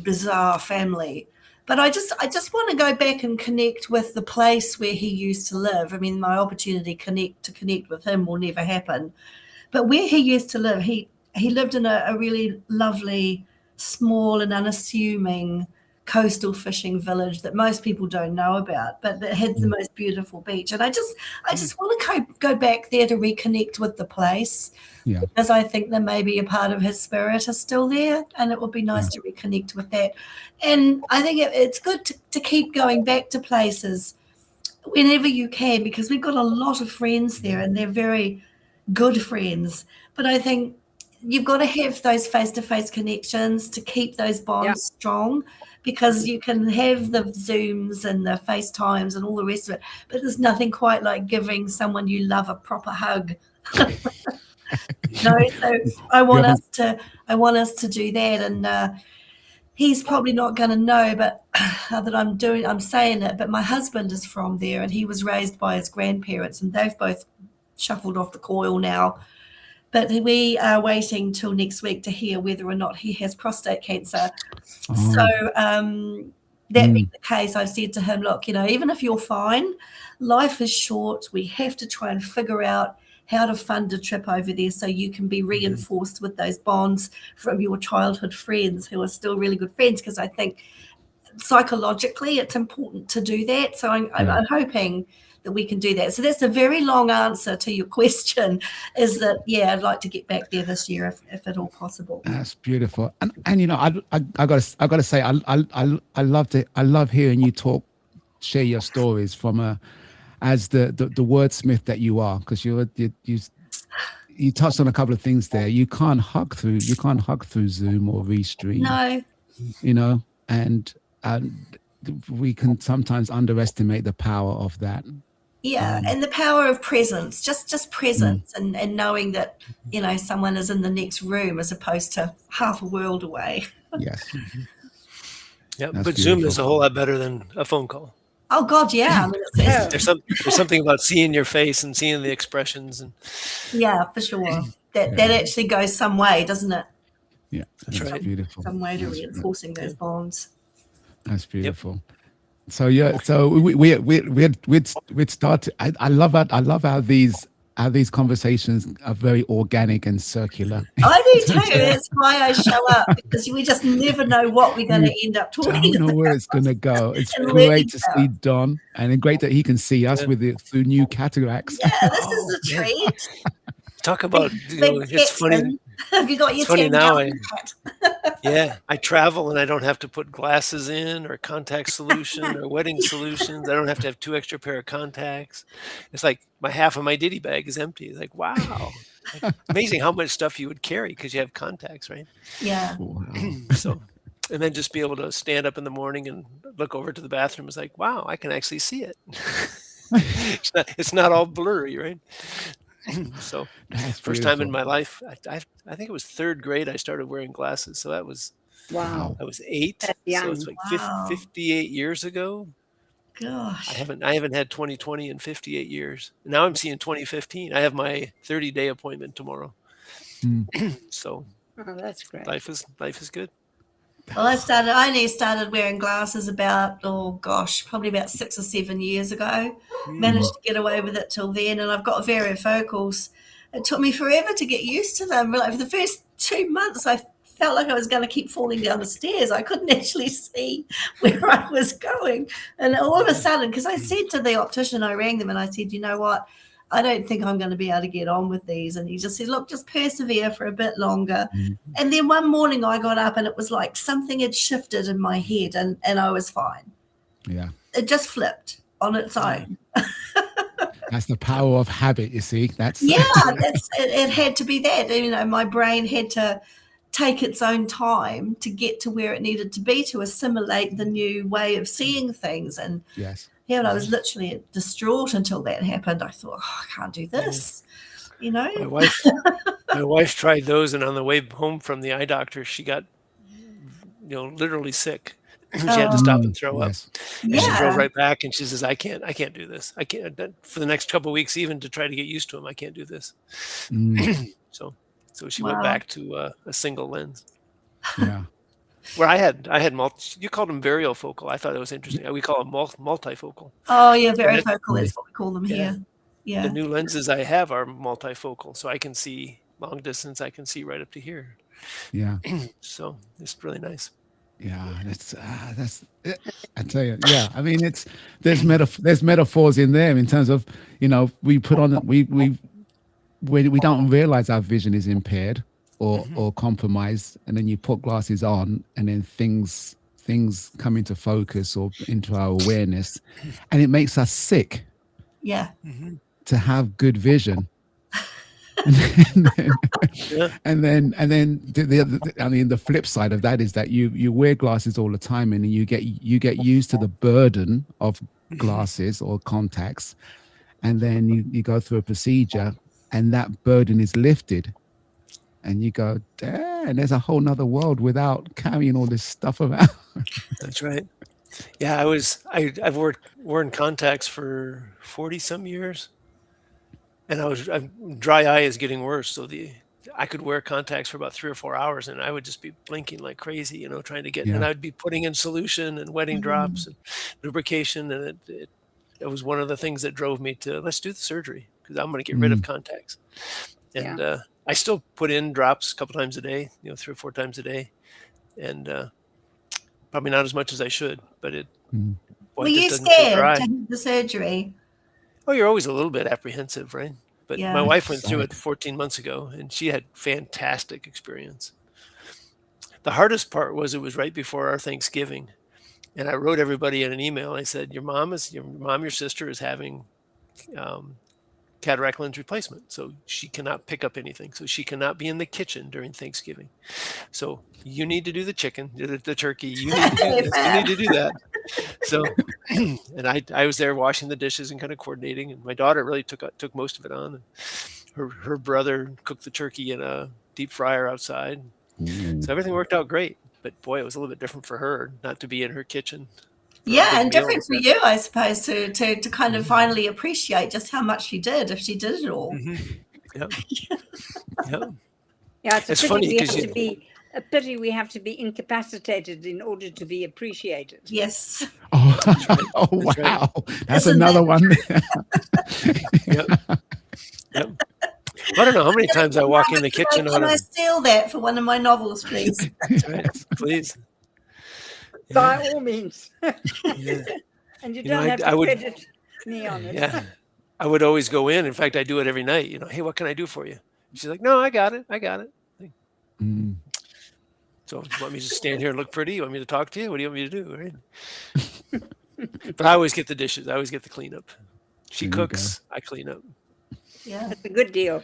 bizarre family. But I just want to go back and connect with the place where he used to live. I mean, my opportunity to connect with him will never happen. But where he used to live, he lived in a really lovely, small and unassuming coastal fishing village that most people don't know about, but that had the most beautiful beach. And I just want to go back there to reconnect with the place, because I think that maybe a part of his spirit is still there, and it would be nice to reconnect with that. And I think it's good to keep going back to places whenever you can, because we've got a lot of friends there and they're very good friends. But I think you've got to have those face-to-face connections to keep those bonds strong, because you can have the Zooms and the FaceTimes and all the rest of it, but there's nothing quite like giving someone you love a proper hug. So I want us to do that. And he's probably not going to know, but that I'm saying it, but my husband is from there, and he was raised by his grandparents, and they've both shuffled off the coil now. But we are waiting till next week to hear whether or not he has prostate cancer. Oh. So that being the case, I've said to him, look, even if you're fine, life is short. We have to try and figure out how to fund a trip over there so you can be reinforced with those bonds from your childhood friends who are still really good friends, because I think psychologically it's important to do that. So I'm hoping that we can do that. So that's a very long answer to your question, is that, I'd like to get back there this year if at all possible. That's beautiful. And I gotta say, I love hearing you share your stories from as the wordsmith that you are, because you touched on a couple of things there. You can't hug through Zoom or Restream. No. And we can sometimes underestimate the power of that. Yeah, and the power of presence, just presence, and knowing that, someone is in the next room as opposed to half a world away. Yes. Yeah, but beautiful. Zoom is a whole lot better than a phone call. Oh God, yeah. I mean, there's something about seeing your face and seeing the expressions, and for sure. That actually goes some way, doesn't it? Yeah, that's right. Beautiful. Some way to reinforcing those bonds. That's beautiful. Yep. So so we'd start. I love how these conversations are very organic and circular. I do too. That's why I show up, because we just never know what we're going to end up talking about. I don't know where it's going to go. It's great to see Don, and great that he can see us through new cataracts. Yeah, this is a treat. Talk about it's funny. Have you got your funny now? I travel and I don't have to put glasses in or contact solution or wedding solutions. I don't have to have 2 extra pair of contacts. It's like half of my ditty bag is empty. It's like, wow, amazing how much stuff you would carry because you have contacts, right? Yeah. Wow. So, and then just be able to stand up in the morning and look over to the bathroom is like, wow, I can actually see it. It's not all blurry, right? So that's first time in my life, I think it was 3rd grade I started wearing glasses. So that was I was 8. So it's like 58 years ago. Gosh. I haven't had 2020 in 58 years. Now I'm seeing 2015. I have my 30-day appointment tomorrow. So that's great. Life is good. Well, I only started wearing glasses about, probably about 6 or 7 years ago. Managed to get away with it till then, and I've got varifocals. It took me forever to get used to them. Like for the first 2 months, I felt like I was going to keep falling down the stairs. I couldn't actually see where I was going. And all of a sudden, because I said to the optician, I rang them and I said, you know what? I don't think I'm going to be able to get on with these. And he just said, look, just persevere for a bit longer. And then one morning I got up and it was like something had shifted in my head and I was fine. Yeah. It just flipped on its own. That's the power of habit, you see. It had to be that. You know, my brain had to take its own time to get to where it needed to be to assimilate the new way of seeing things. And and I was literally distraught until that happened. I thought, I can't do this. You know, my wife tried those, and on the way home from the eye doctor, she got, literally sick. She had to stop and throw up. And she drove right back, and she says, I can't do this. I can't, for the next couple of weeks, even to try to get used to them. I can't do this. So she went back to a single lens. Yeah. Where I had you called them variofocal. I thought it was interesting. We call them multifocal. Oh yeah, variofocal is what we call them here. Yeah. The new lenses I have are multifocal, so I can see long distance. I can see right up to here. Yeah. So it's really nice. Yeah, that's I tell you. Yeah, I mean, there's metaphors in there in terms of, we put on we don't realize our vision is impaired or compromised, and then you put glasses on, and then things come into focus or into our awareness, and it makes us sick. Yeah. To have good vision. And then the flip side of that is that you wear glasses all the time, and you get used to the burden of glasses or contacts, and then you go through a procedure and that burden is lifted, and you go, damn, there's a whole nother world without carrying all this stuff around. That's right. Yeah, I've worn contacts for 40 some years. And dry eye is getting worse. So I could wear contacts for about 3 or 4 hours, and I would just be blinking like crazy, trying to get. And I'd be putting in solution and wetting drops and lubrication, and it was one of the things that drove me to let's do the surgery because I'm going to get rid of contacts. And I still put in drops a couple times a day, 3 or 4 times a day, and probably not as much as I should. But it. Were you scared to have the surgery? Oh, you're always a little bit apprehensive, right? But my wife went through it 14 months ago, and she had fantastic experience. The hardest part was it was right before our Thanksgiving, and I wrote everybody in an email. I said, your sister is having cataract lens replacement, so she cannot pick up anything. So she cannot be in the kitchen during Thanksgiving. So you need to do the chicken, the turkey. You need to do this. You need to do that. So, and I was there washing the dishes and kind of coordinating, and my daughter really took most of it on. And her brother cooked the turkey in a deep fryer outside. So everything worked out great. But boy, it was a little bit different for her not to be in her kitchen. Yeah, and different for you, I suppose, to kind of finally appreciate just how much she did, if she did it all. Yeah, it's funny because a pity we have to be incapacitated in order to be appreciated. Yes. Oh, wow. That's another one. Yep. I don't know how many times I walk in the kitchen. Can I steal that for one of my novels, please? That's right. Please. By all means. And you don't have to credit me on it. Yeah. I would always go in. In fact, I do it every night. Hey, what can I do for you? She's like, no, I got it. So you want me to stand here and look pretty? You want me to talk to you? What do you want me to do? Right? But I always get the dishes. I always get the cleanup. She cooks. I clean up. Yeah. That's a good deal.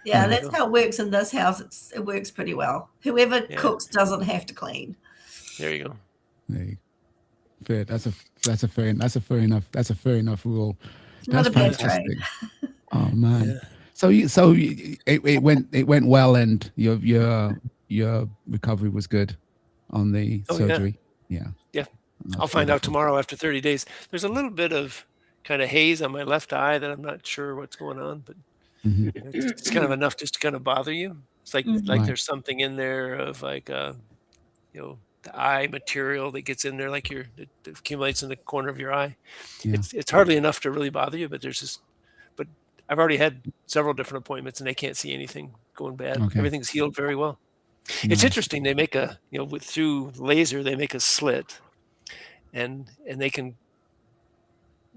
Yeah, that's how it works in this house. It works pretty well. Whoever cooks doesn't have to clean. There you go. Fair. That's a fair enough rule. That's fantastic. Oh man. Yeah. So it went well, and your recovery was good on the surgery. Yeah. I'll find out tomorrow after 30 days. There's a little bit of kind of haze on my left eye that I'm not sure what's going on, but it's kind of enough just to kind of bother you. It's like there's something in there of like the eye material that gets in there, like that accumulates in the corner of your eye. Yeah. It's hardly enough to really bother you, but but I've already had several different appointments and they can't see anything going bad. Okay. Everything's healed very well. It's interesting. They make a, through laser, they make a slit, and they can,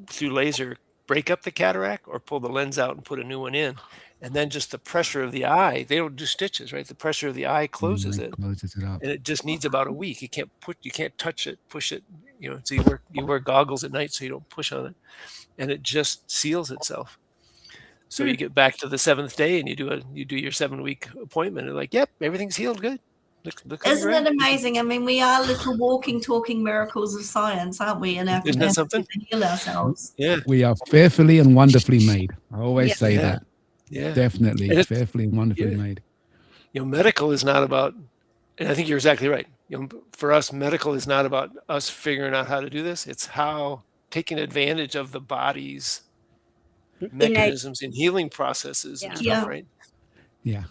through laser, break up the cataract or pull the lens out and put a new one in. And then just the pressure of the eye, they don't do stitches, right? The pressure of the eye closes it. Closes it up. And it just needs about a week. You can't touch it, push it, so you wear goggles at night so you don't push on it. And it just seals itself. So you get back to the 7th day and you do your 7-week appointment and like, yep, everything's healed good. Isn't it amazing? I mean, we are little walking, talking miracles of science, aren't we? In our capacity to heal ourselves. Yeah, we are fearfully and wonderfully made. I always say that. Yeah, definitely, fearfully and wonderfully made. Medical is not about, and I think you're exactly right. For us, medical is not about us figuring out how to do this. It's how taking advantage of the body's mechanisms and healing processes and stuff, right? Yeah.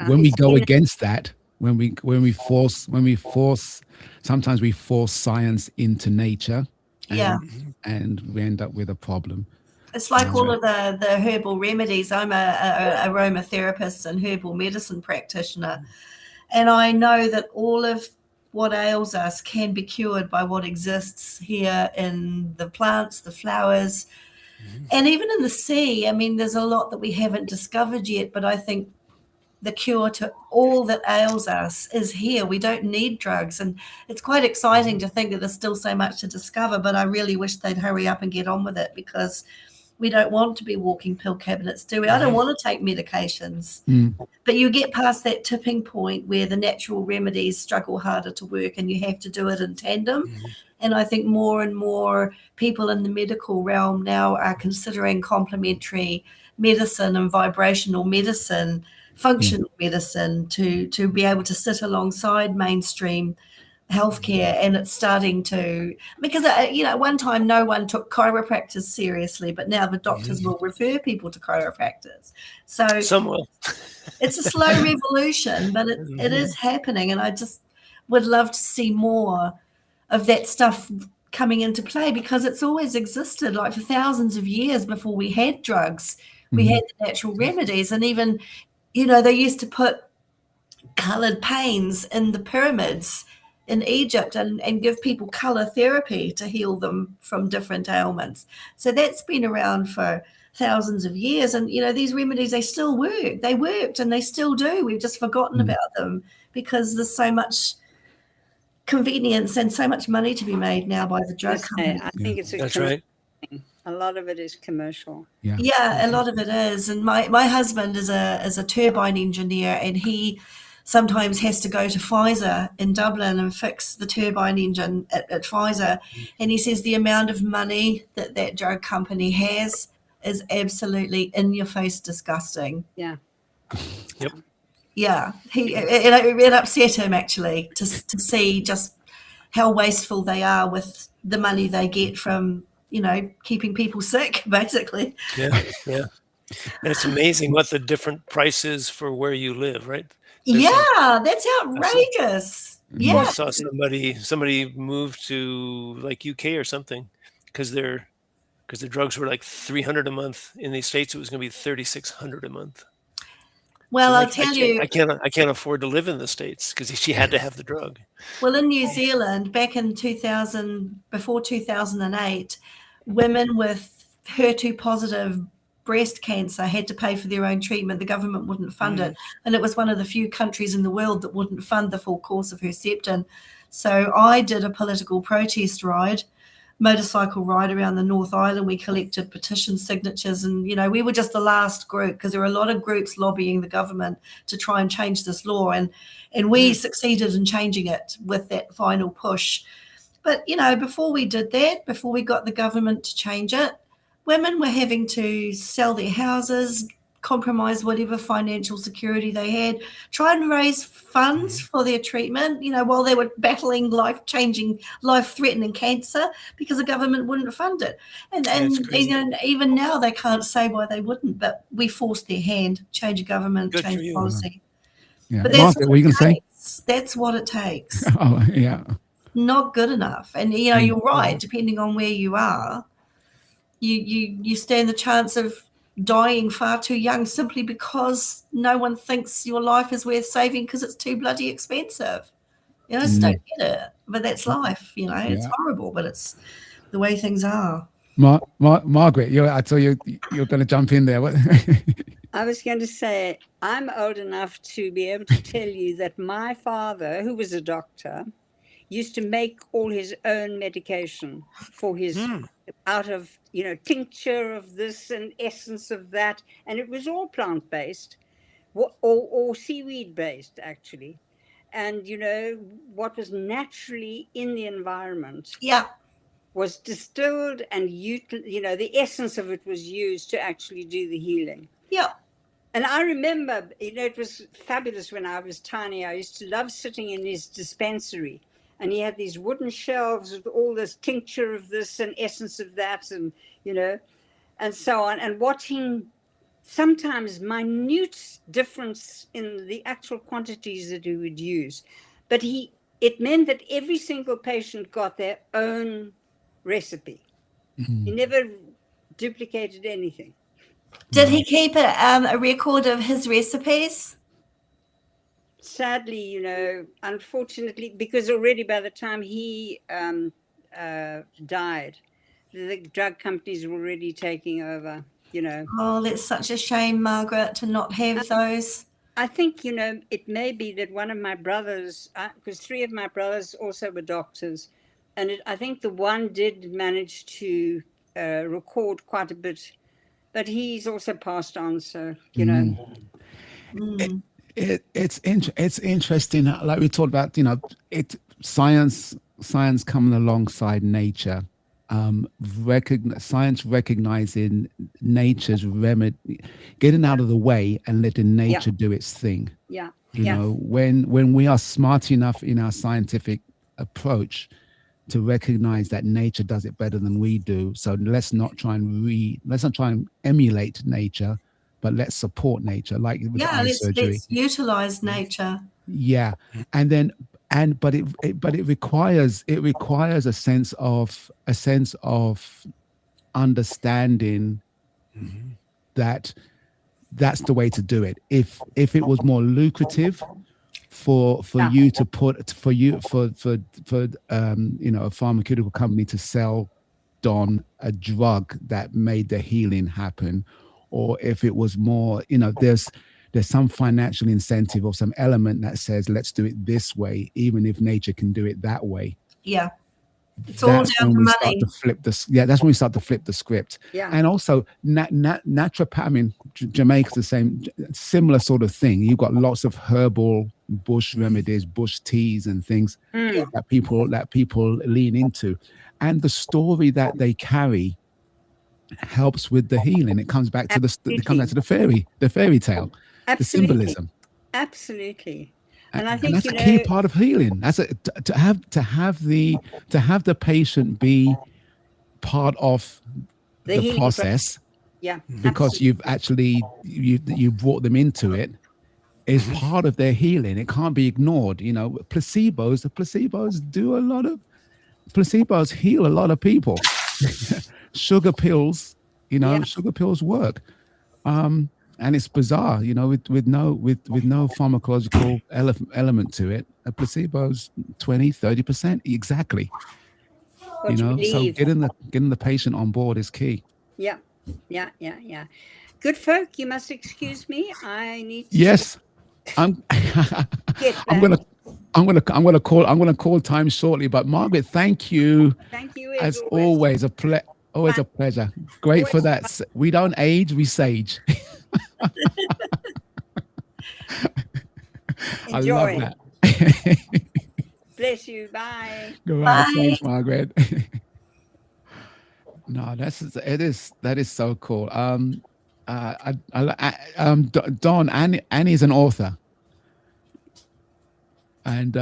When we go against that, when we force, sometimes we force science into nature, and we end up with a problem. It's like all of the herbal remedies. I'm a aromatherapist and herbal medicine practitioner, and I know that all of what ails us can be cured by what exists here in the plants, the flowers, and even in the sea. I mean, there's a lot that we haven't discovered yet, but I think the cure to all that ails us is here. We don't need drugs, and it's quite exciting to think that there's still so much to discover, but I really wish they'd hurry up and get on with it, because we don't want to be walking pill cabinets, do we? I don't want to take medications. But you get past that tipping point where the natural remedies struggle harder to work and you have to do it in tandem. And I think more and more people in the medical realm now are considering complementary medicine and vibrational medicine, functional medicine to be able to sit alongside mainstream healthcare. And it's starting to, because one time no one took chiropractors seriously, but now the doctors will refer people to chiropractors. So some will. It's a slow revolution, but it is happening, and I just would love to see more of that stuff coming into play, because it's always existed. Like for thousands of years before we had drugs, we had the natural remedies, and even they used to put colored panes in the pyramids in Egypt and give people color therapy to heal them from different ailments. So that's been around for thousands of years. And, these remedies, they still work. They worked and they still do. We've just forgotten about them because there's so much convenience and so much money to be made now by the drug companies. I think it's that's right. A lot of it is commercial. Yeah, a lot of it is. And my husband is a turbine engineer, and he sometimes has to go to Pfizer in Dublin and fix the turbine engine at Pfizer. And he says the amount of money that drug company has is absolutely in-your-face disgusting. Yeah. Yep. Yeah. It upset him, actually, to see just how wasteful they are with the money they get from, keeping people sick, basically. Yeah. And it's amazing what the different price is for where you live, right? That's outrageous. I saw somebody moved to like UK or something because the drugs were like $300 a month. In the States, it was going to be $3,600 a month. Well, so I'll tell you, I can't afford to live in the States because she had to have the drug. Well, in New Zealand, back in before 2008, women with HER2 positive breast cancer had to pay for their own treatment. The government wouldn't fund it. And it was one of the few countries in the world that wouldn't fund the full course of Herceptin. So I did a political protest motorcycle ride around the North Island. We collected petition signatures, and we were just the last group, because there were a lot of groups lobbying the government to try and change this law, and we succeeded in changing it with that final push. But before we did that, before we got the government to change it, women were having to sell their houses, compromise whatever financial security they had, try and raise funds for their treatment, while they were battling life-threatening cancer, because the government wouldn't fund it. And even now they can't say why they wouldn't, but we forced their hand, change a government, change policy. Yeah. But that's Margaret, what are you going to say? That's what it takes. Oh, yeah. Not good enough. And, you're right, depending on where you are, you stand the chance of dying far too young simply because no one thinks your life is worth saving because it's too bloody expensive. You know, I just don't get it. But that's life, you know. It's horrible, but it's the way things are. Margaret, I tell you're going to jump in there. I was going to say, I'm old enough to be able to tell you that my father, who was a doctor, used to make all his own medication for his out of, tincture of this and essence of that. And it was all plant-based or seaweed-based, actually. And, what was naturally in the environment was distilled and, the essence of it was used to actually do the healing. Yeah. And I remember, it was fabulous when I was tiny. I used to love sitting in his dispensary. And he had these wooden shelves with all this tincture of this and essence of that and, and so on. And watching sometimes minute difference in the actual quantities that he would use. But it meant that every single patient got their own recipe. He never duplicated anything. Did he keep a record of his recipes? Sadly, unfortunately, because already by the time he died, the drug companies were already taking over, Oh, that's such a shame, Margaret, to not have those. I think, it may be that one of my brothers, because 3 of my brothers also were doctors, and I think the one did manage to record quite a bit, but he's also passed on, so, It's interesting, like we talked about, science coming alongside nature, science recognizing nature's remedy, getting out of the way and letting nature do its thing. When we are smart enough in our scientific approach to recognize that nature does it better than we do, so let's not try and emulate nature, but let's support nature, like with eye surgery. Let's utilize nature. Yeah, but it requires a sense of understanding that that's the way to do it. If it was more lucrative for you to put for a pharmaceutical company to sell Don a drug that made the healing happen, or if it was more, there's some financial incentive or some element that says, let's do it this way, even if nature can do it that way. Yeah. It's all down to money. That's when we start to flip the script. Yeah. And also naturopath, I mean, Jamaica's the same, similar sort of thing. You've got lots of herbal bush remedies, bush teas and things that people lean into. And the story that they carry helps with the healing. It comes back to the fairy tale, the symbolism. Absolutely. And I think that's a key part of healing. That's to have the patient be part of the process. Because you've actually you brought them into it, is part of their healing. It can't be ignored. Placebos heal a lot of people. Sugar pills, sugar pills work. And it's bizarre, with no pharmacological element to it. A placebo's 20-30% exactly. So getting the patient on board is key. Yeah. Good folk, you must excuse me. I need to. Yes, I'm gonna call time shortly. But Margaret, thank you. Thank you as always. Always a pleasure. Great for that. We don't age, we sage. Enjoy. I love that. Bless you. Bye. Goodbye. Thanks, Margaret. No, that is so cool. Dawn, Annie's an author, and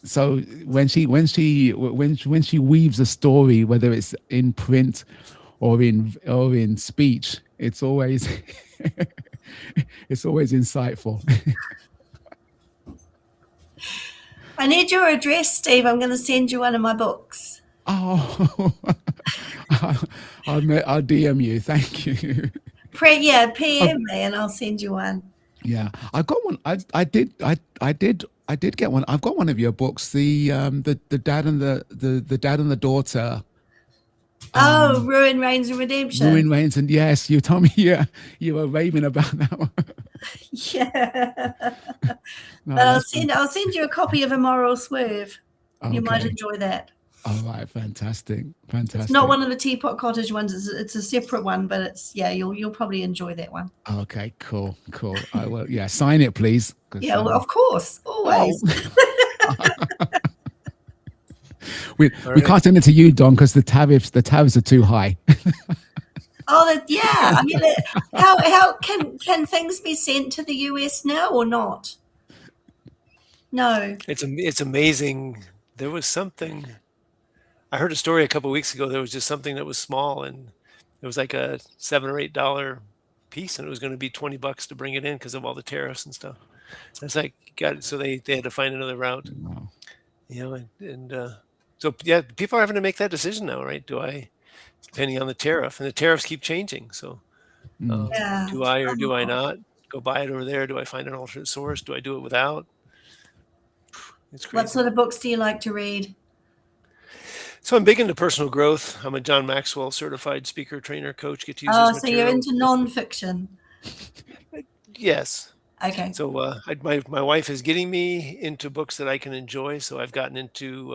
so when she weaves a story, whether it's in print or in speech, it's always insightful. I need your address, Steve. I'm going to send you one of my books. Oh, I'll DM you. Thank you. PM me and I'll send you one. Yeah, I got one. I did get one. I've got one of your books. The dad and the dad and the daughter. Ruin, Reigns, and Redemption. Ruin, Reigns, and yes, you told me you were raving about that one. Yeah. No, but I'll send you a copy of Immoral Swerve. Okay. You might enjoy that. All right, fantastic. It's not one of the Teapot Cottage ones. It's a separate one, but you'll probably enjoy that one. Okay, cool. I will. Yeah, sign it, please. Yeah, well, of course, always. We can't send it to you, Don, because the tariffs are too high. Yeah. I mean, how can things be sent to the US now or not? No. It's amazing. There was something. I heard a story a couple of weeks ago. There was just something that was small, and it was like a $7 or $8 piece, and it was going to be $20 to bring it in because of all the tariffs and stuff. And it's like, so they had to find another route. Wow. So yeah, people are having to make that decision now, right? Depending on the tariff, and the tariffs keep changing. So do I or do I not go buy it over there? Do I find an alternate source? Do I do it without? It's crazy. What sort of books do you like to read? So I'm big into personal growth. I'm a John Maxwell certified speaker, trainer, coach. Get to use his material. You're into nonfiction. Yes. Okay. So my wife is getting me into books that I can enjoy. So I've gotten into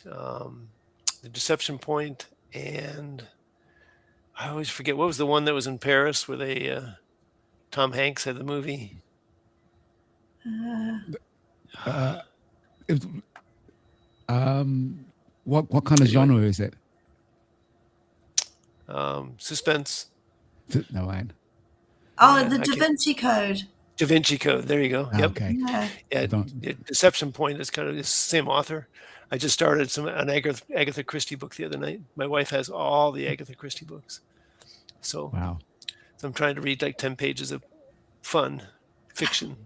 The Deception Point, and I always forget, what was the one that was in Paris where Tom Hanks had the movie? What kind of genre is it? Suspense. No, I. The Da Vinci Code. Da Vinci Code. There you go. Yep. Okay. Yeah. Deception Point is kind of the same author. I just started an Agatha Christie book the other night. My wife has all the Agatha Christie books. So, wow. So I'm trying to read like 10 pages of fun fiction.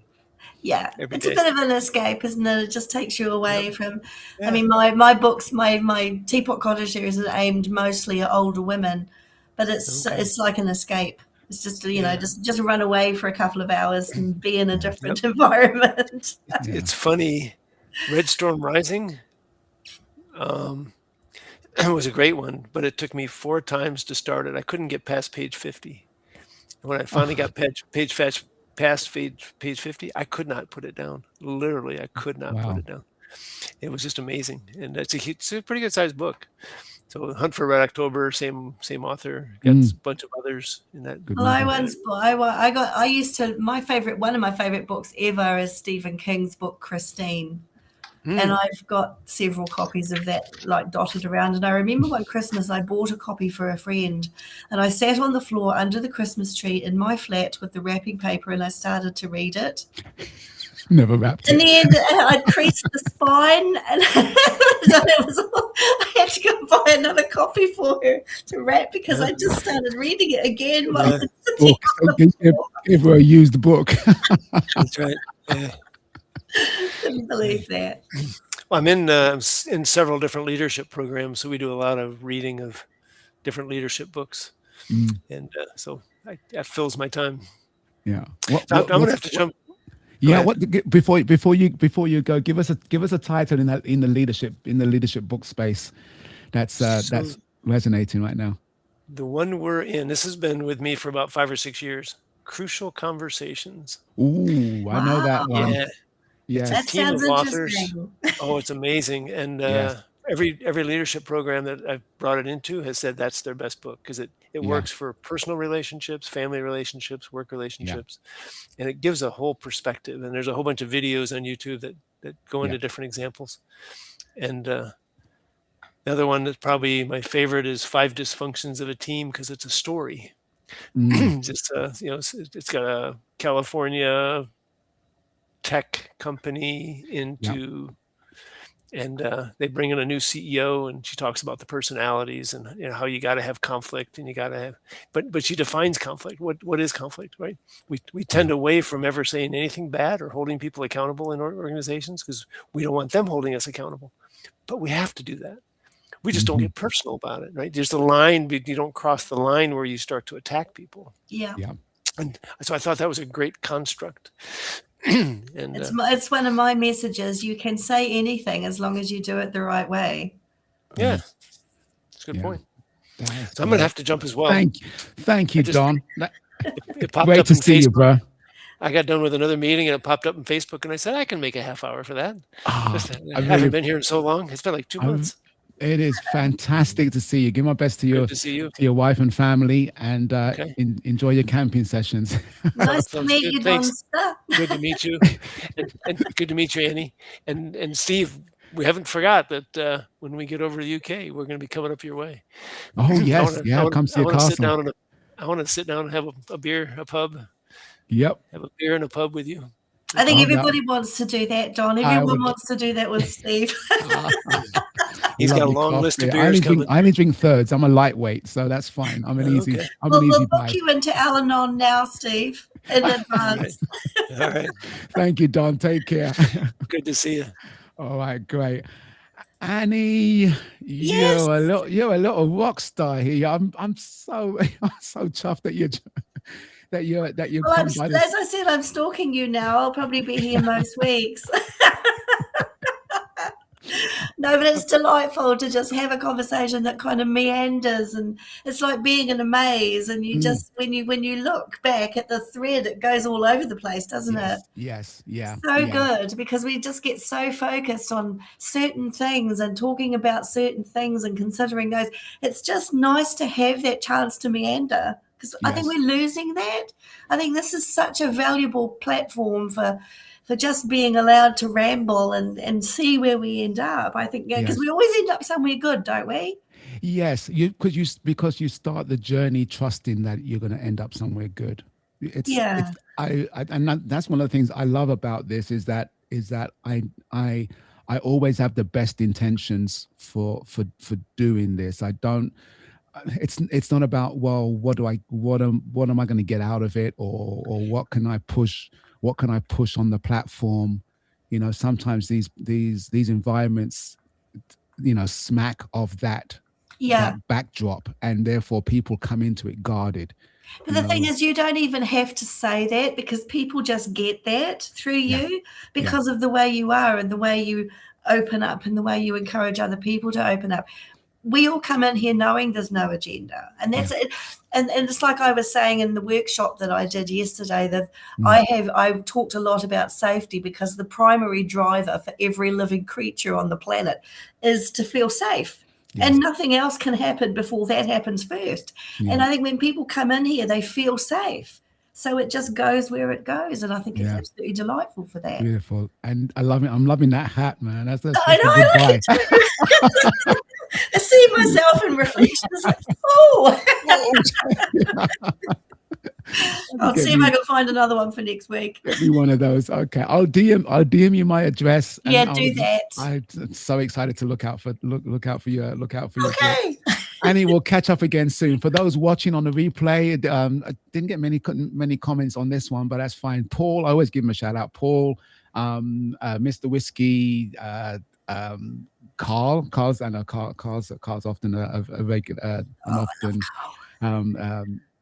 Yeah, it's a bit of an escape, isn't it? It just takes you away from. Yeah. I mean, my books, my Teapot Cottage series is aimed mostly at older women, but it's like an escape. It's just just run away for a couple of hours and be in a different environment. It's funny. Red Storm Rising was a great one, but it took me 4 times to start it. I couldn't get past page 50. And when I finally got past page 50, I could not put it down. Literally, I could not put it down. It was just amazing, and it's a pretty good sized book. So Hunt for Red October, same author. Got a bunch of others in that. Well, one of my favorite books ever is Stephen King's book Christine. And I've got several copies of that like dotted around. And I remember one Christmas I bought a copy for a friend, and I sat on the floor under the Christmas tree in my flat with the wrapping paper, and I started to read it. Never wrapped it. And then I'd creased the spine, and I had to go buy another copy for her to wrap because I just started reading it again. Give her a used book. That's right. Yeah. Couldn't believe that. Well, I'm in several different leadership programs, so we do a lot of reading of different leadership books, and so that fills my time. Yeah, I'm going to have to jump. Yeah, before you go, give us a title in the leadership book space that's resonating right now. The one we're in. This has been with me for about 5 or 6 years. Crucial Conversations. Ooh, I know that one. Yeah. Yes. That sounds interesting. Oh, it's amazing. And every leadership program that I've brought it into has said that's their best book because it works for personal relationships, family relationships, work relationships. Yeah. And it gives a whole perspective. And there's a whole bunch of videos on YouTube that go into different examples. And the other one that's probably my favorite is 5 Dysfunctions of a Team because it's a story. Just it's got a California tech company into and they bring in a new CEO, and she talks about the personalities and how you got to have conflict, and you got to have but she defines conflict. What is conflict, right? We tend away from ever saying anything bad or holding people accountable in organizations because we don't want them holding us accountable, but we have to do that. We just don't get personal about it, right? There's a line, but you don't cross the line where you start to attack people. Yeah. And so I thought that was a great construct. And it's one of my messages. You can say anything as long as you do it the right way. Yeah, that's a good point. So I'm going to have to jump as well. Thank you, Don. It popped Great up to in see Facebook. you, bro. I got done with another meeting and it popped up on Facebook, and I said, I can make a half hour for that. I haven't been here in so long. It's been like 2 months. It is fantastic to see you. Give my best to your wife and family, and enjoy your camping sessions. Nice to meet you, Don. Good to meet you, and good to meet you, Annie, and Steve. We haven't forgot that when we get over to the UK, we're going to be coming up your way. Oh yes, come see a castle. I want to sit down and have a beer, a pub. Yep. Have a beer in a pub with you. I think everybody wants to do that, Don. Everyone wants to do that with Steve. He's got a long list of beers coming. I only drink thirds. I'm a lightweight, so that's fine. I'm an easy. We'll book you into Al-Anon now, Steve, in advance. All right. Thank you, Don. Take care. Good to see you. All right, great. Annie, yes. you're a little rock star here. I'm so chuffed that you're. Well, as I said, I'm stalking you now. I'll probably be here most weeks. No, but it's delightful to just have a conversation that kind of meanders, and it's like being in a maze. And you just when you look back at the thread, it goes all over the place, doesn't it? Yes, yeah. So good, because we just get so focused on certain things and talking about certain things and considering those. It's just nice to have that chance to meander, because I think we're losing that. I think this is such a valuable platform for just being allowed to ramble and see where we end up. I think, because we always end up somewhere good, don't we? Yes, because you start the journey trusting that you're going to end up somewhere good. And that's one of the things I love about this is that I always have the best intentions for doing this. I don't. It's not about, well, what am I going to get out of it, or what can I push on the platform? Sometimes these environments, smack of that backdrop, and therefore people come into it guarded. But the thing is, you don't even have to say that, because people just get that through you because of the way you are and the way you open up and the way you encourage other people to open up. We all come in here knowing there's no agenda, and that's it. And it's like I was saying in the workshop that I did yesterday, that I talked a lot about safety, because the primary driver for every living creature on the planet is to feel safe. And nothing else can happen before that happens first. And I think when people come in here, they feel safe. So it just goes where it goes, and I think it's absolutely delightful for that. Beautiful, and I love it. I'm loving that hat, man. That's I know. I see myself in reflection. It's like, I'll see if I can find another one for next week. Get me one of those. Okay, I'll DM you my address. And do that. I'm so excited to look out for you. Okay. Annie, we'll catch up again soon. For those watching on the replay, I didn't get many comments on this one, but that's fine. Paul, I always give him a shout out. Paul, Mr. Whiskey, Carl's often a regular,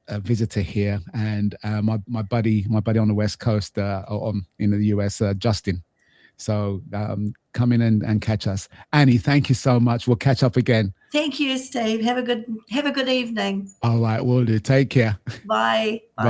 a visitor here, and my buddy on the West Coast, in the US, Justin. So come in and catch us. Annie, thank you so much. We'll catch up again. Thank you, Steve. Have a good evening. All right, we'll do. Take care. Bye. Bye.